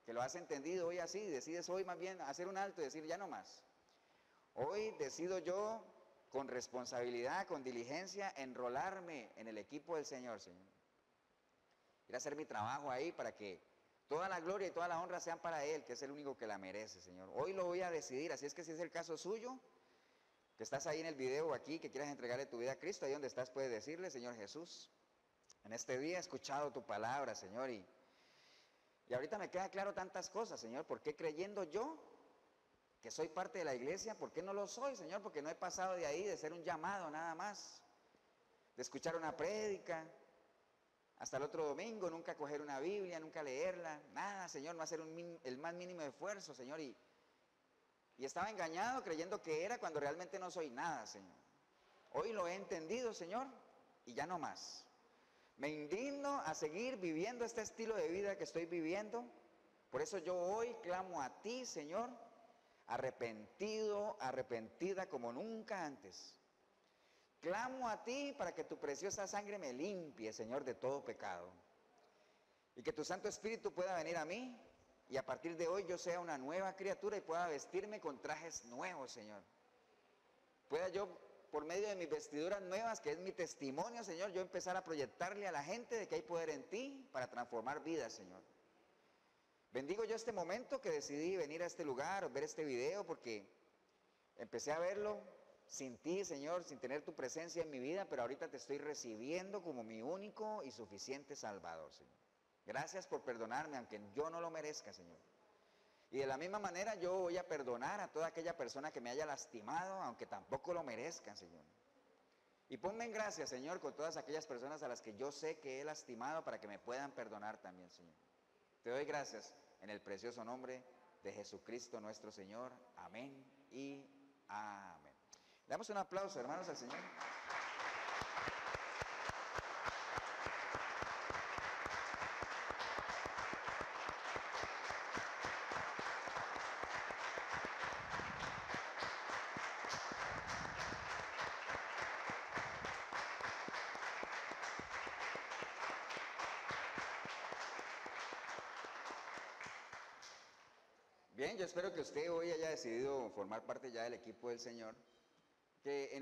que lo has entendido hoy así, decides hoy más bien hacer un alto y decir, ya no más. Hoy decido yo, con responsabilidad, con diligencia, enrolarme en el equipo del Señor, Señor. Ir a hacer mi trabajo ahí para que toda la gloria y toda la honra sean para Él, que es el único que la merece, Señor. Hoy lo voy a decidir, así es que si es el caso suyo, que estás ahí en el video o aquí, que quieras entregarle tu vida a Cristo, ahí donde estás puedes decirle, Señor Jesús, en este día he escuchado tu palabra, Señor, y ahorita me queda claro tantas cosas, Señor. ¿Por qué creyendo yo que soy parte de la iglesia, por qué no lo soy, Señor? Porque no he pasado de ahí, de ser un llamado nada más, de escuchar una prédica, hasta el otro domingo, nunca coger una Biblia, nunca leerla, nada, Señor, no hacer el más mínimo esfuerzo, Señor. Y estaba engañado creyendo que era cuando realmente no soy nada, Señor. Hoy lo he entendido, Señor, y ya no más. Me indigno a seguir viviendo este estilo de vida que estoy viviendo. Por eso yo hoy clamo a ti, Señor, arrepentido, arrepentida como nunca antes. Clamo a ti para que tu preciosa sangre me limpie, Señor, de todo pecado. Y que tu Santo Espíritu pueda venir a mí y a partir de hoy yo sea una nueva criatura y pueda vestirme con trajes nuevos, Señor. Pueda yo, por medio de mis vestiduras nuevas, que es mi testimonio, Señor, yo empezar a proyectarle a la gente de que hay poder en ti para transformar vidas, Señor. Bendigo yo este momento que decidí venir a este lugar, ver este video, porque empecé a verlo sin ti, Señor, sin tener tu presencia en mi vida, pero ahorita te estoy recibiendo como mi único y suficiente Salvador, Señor. Gracias por perdonarme, aunque yo no lo merezca, Señor. Y de la misma manera yo voy a perdonar a toda aquella persona que me haya lastimado, aunque tampoco lo merezcan, Señor. Y ponme en gracia, Señor, con todas aquellas personas a las que yo sé que he lastimado para que me puedan perdonar también, Señor. Te doy gracias en el precioso nombre de Jesucristo nuestro Señor. Amén y amén. Damos un aplauso, hermanos, al Señor. Bien, yo espero que usted hoy haya decidido formar parte ya del equipo del Señor, que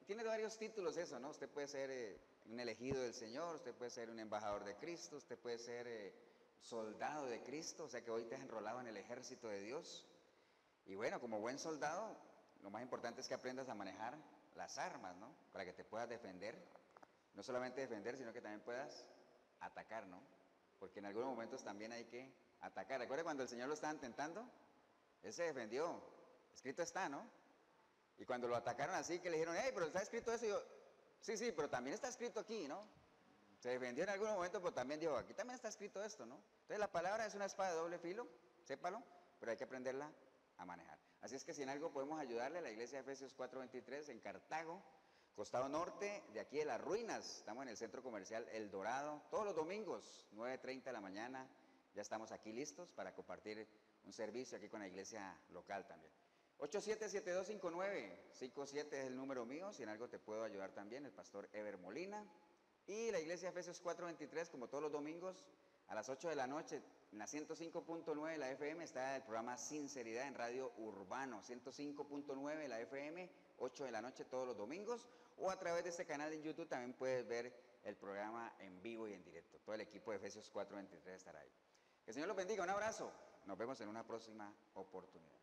tiene varios títulos eso, ¿no? Usted puede ser un elegido del Señor, usted puede ser un embajador de Cristo, usted puede ser soldado de Cristo, o sea que hoy te has enrolado en el ejército de Dios. Y bueno, como buen soldado, lo más importante es que aprendas a manejar las armas, ¿no? Para que te puedas defender, no solamente defender, sino que también puedas atacar, ¿no? Porque en algunos momentos también hay que atacar. ¿Recuerda cuando el Señor lo estaban tentando? Él se defendió. Escrito está, ¿no? Y cuando lo atacaron así, que le dijeron, hey, pero está escrito eso, y yo, sí, sí, pero también está escrito aquí, ¿no? Se defendió en algún momento, pero también dijo, aquí también está escrito esto, ¿no? Entonces la palabra es una espada de doble filo, sépalo, pero hay que aprenderla a manejar. Así es que si en algo podemos ayudarle, la iglesia de Efesios 4:23 en Cartago, costado norte de aquí de las ruinas, estamos en el centro comercial El Dorado, todos los domingos, 9:30 de la mañana, ya estamos aquí listos para compartir un servicio aquí con la iglesia local también. 87725957 es el número mío, si en algo te puedo ayudar también, el pastor Ever Molina. Y la iglesia Efesios 4:23, como todos los domingos, a las 8 de la noche, en la 105.9 de la FM, está el programa Sinceridad en Radio Urbano, 105.9 de la FM, 8 de la noche todos los domingos, o a través de este canal en YouTube también puedes ver el programa en vivo y en directo. Todo el equipo de Efesios 4:23 estará ahí. Que el Señor los bendiga, un abrazo, nos vemos en una próxima oportunidad.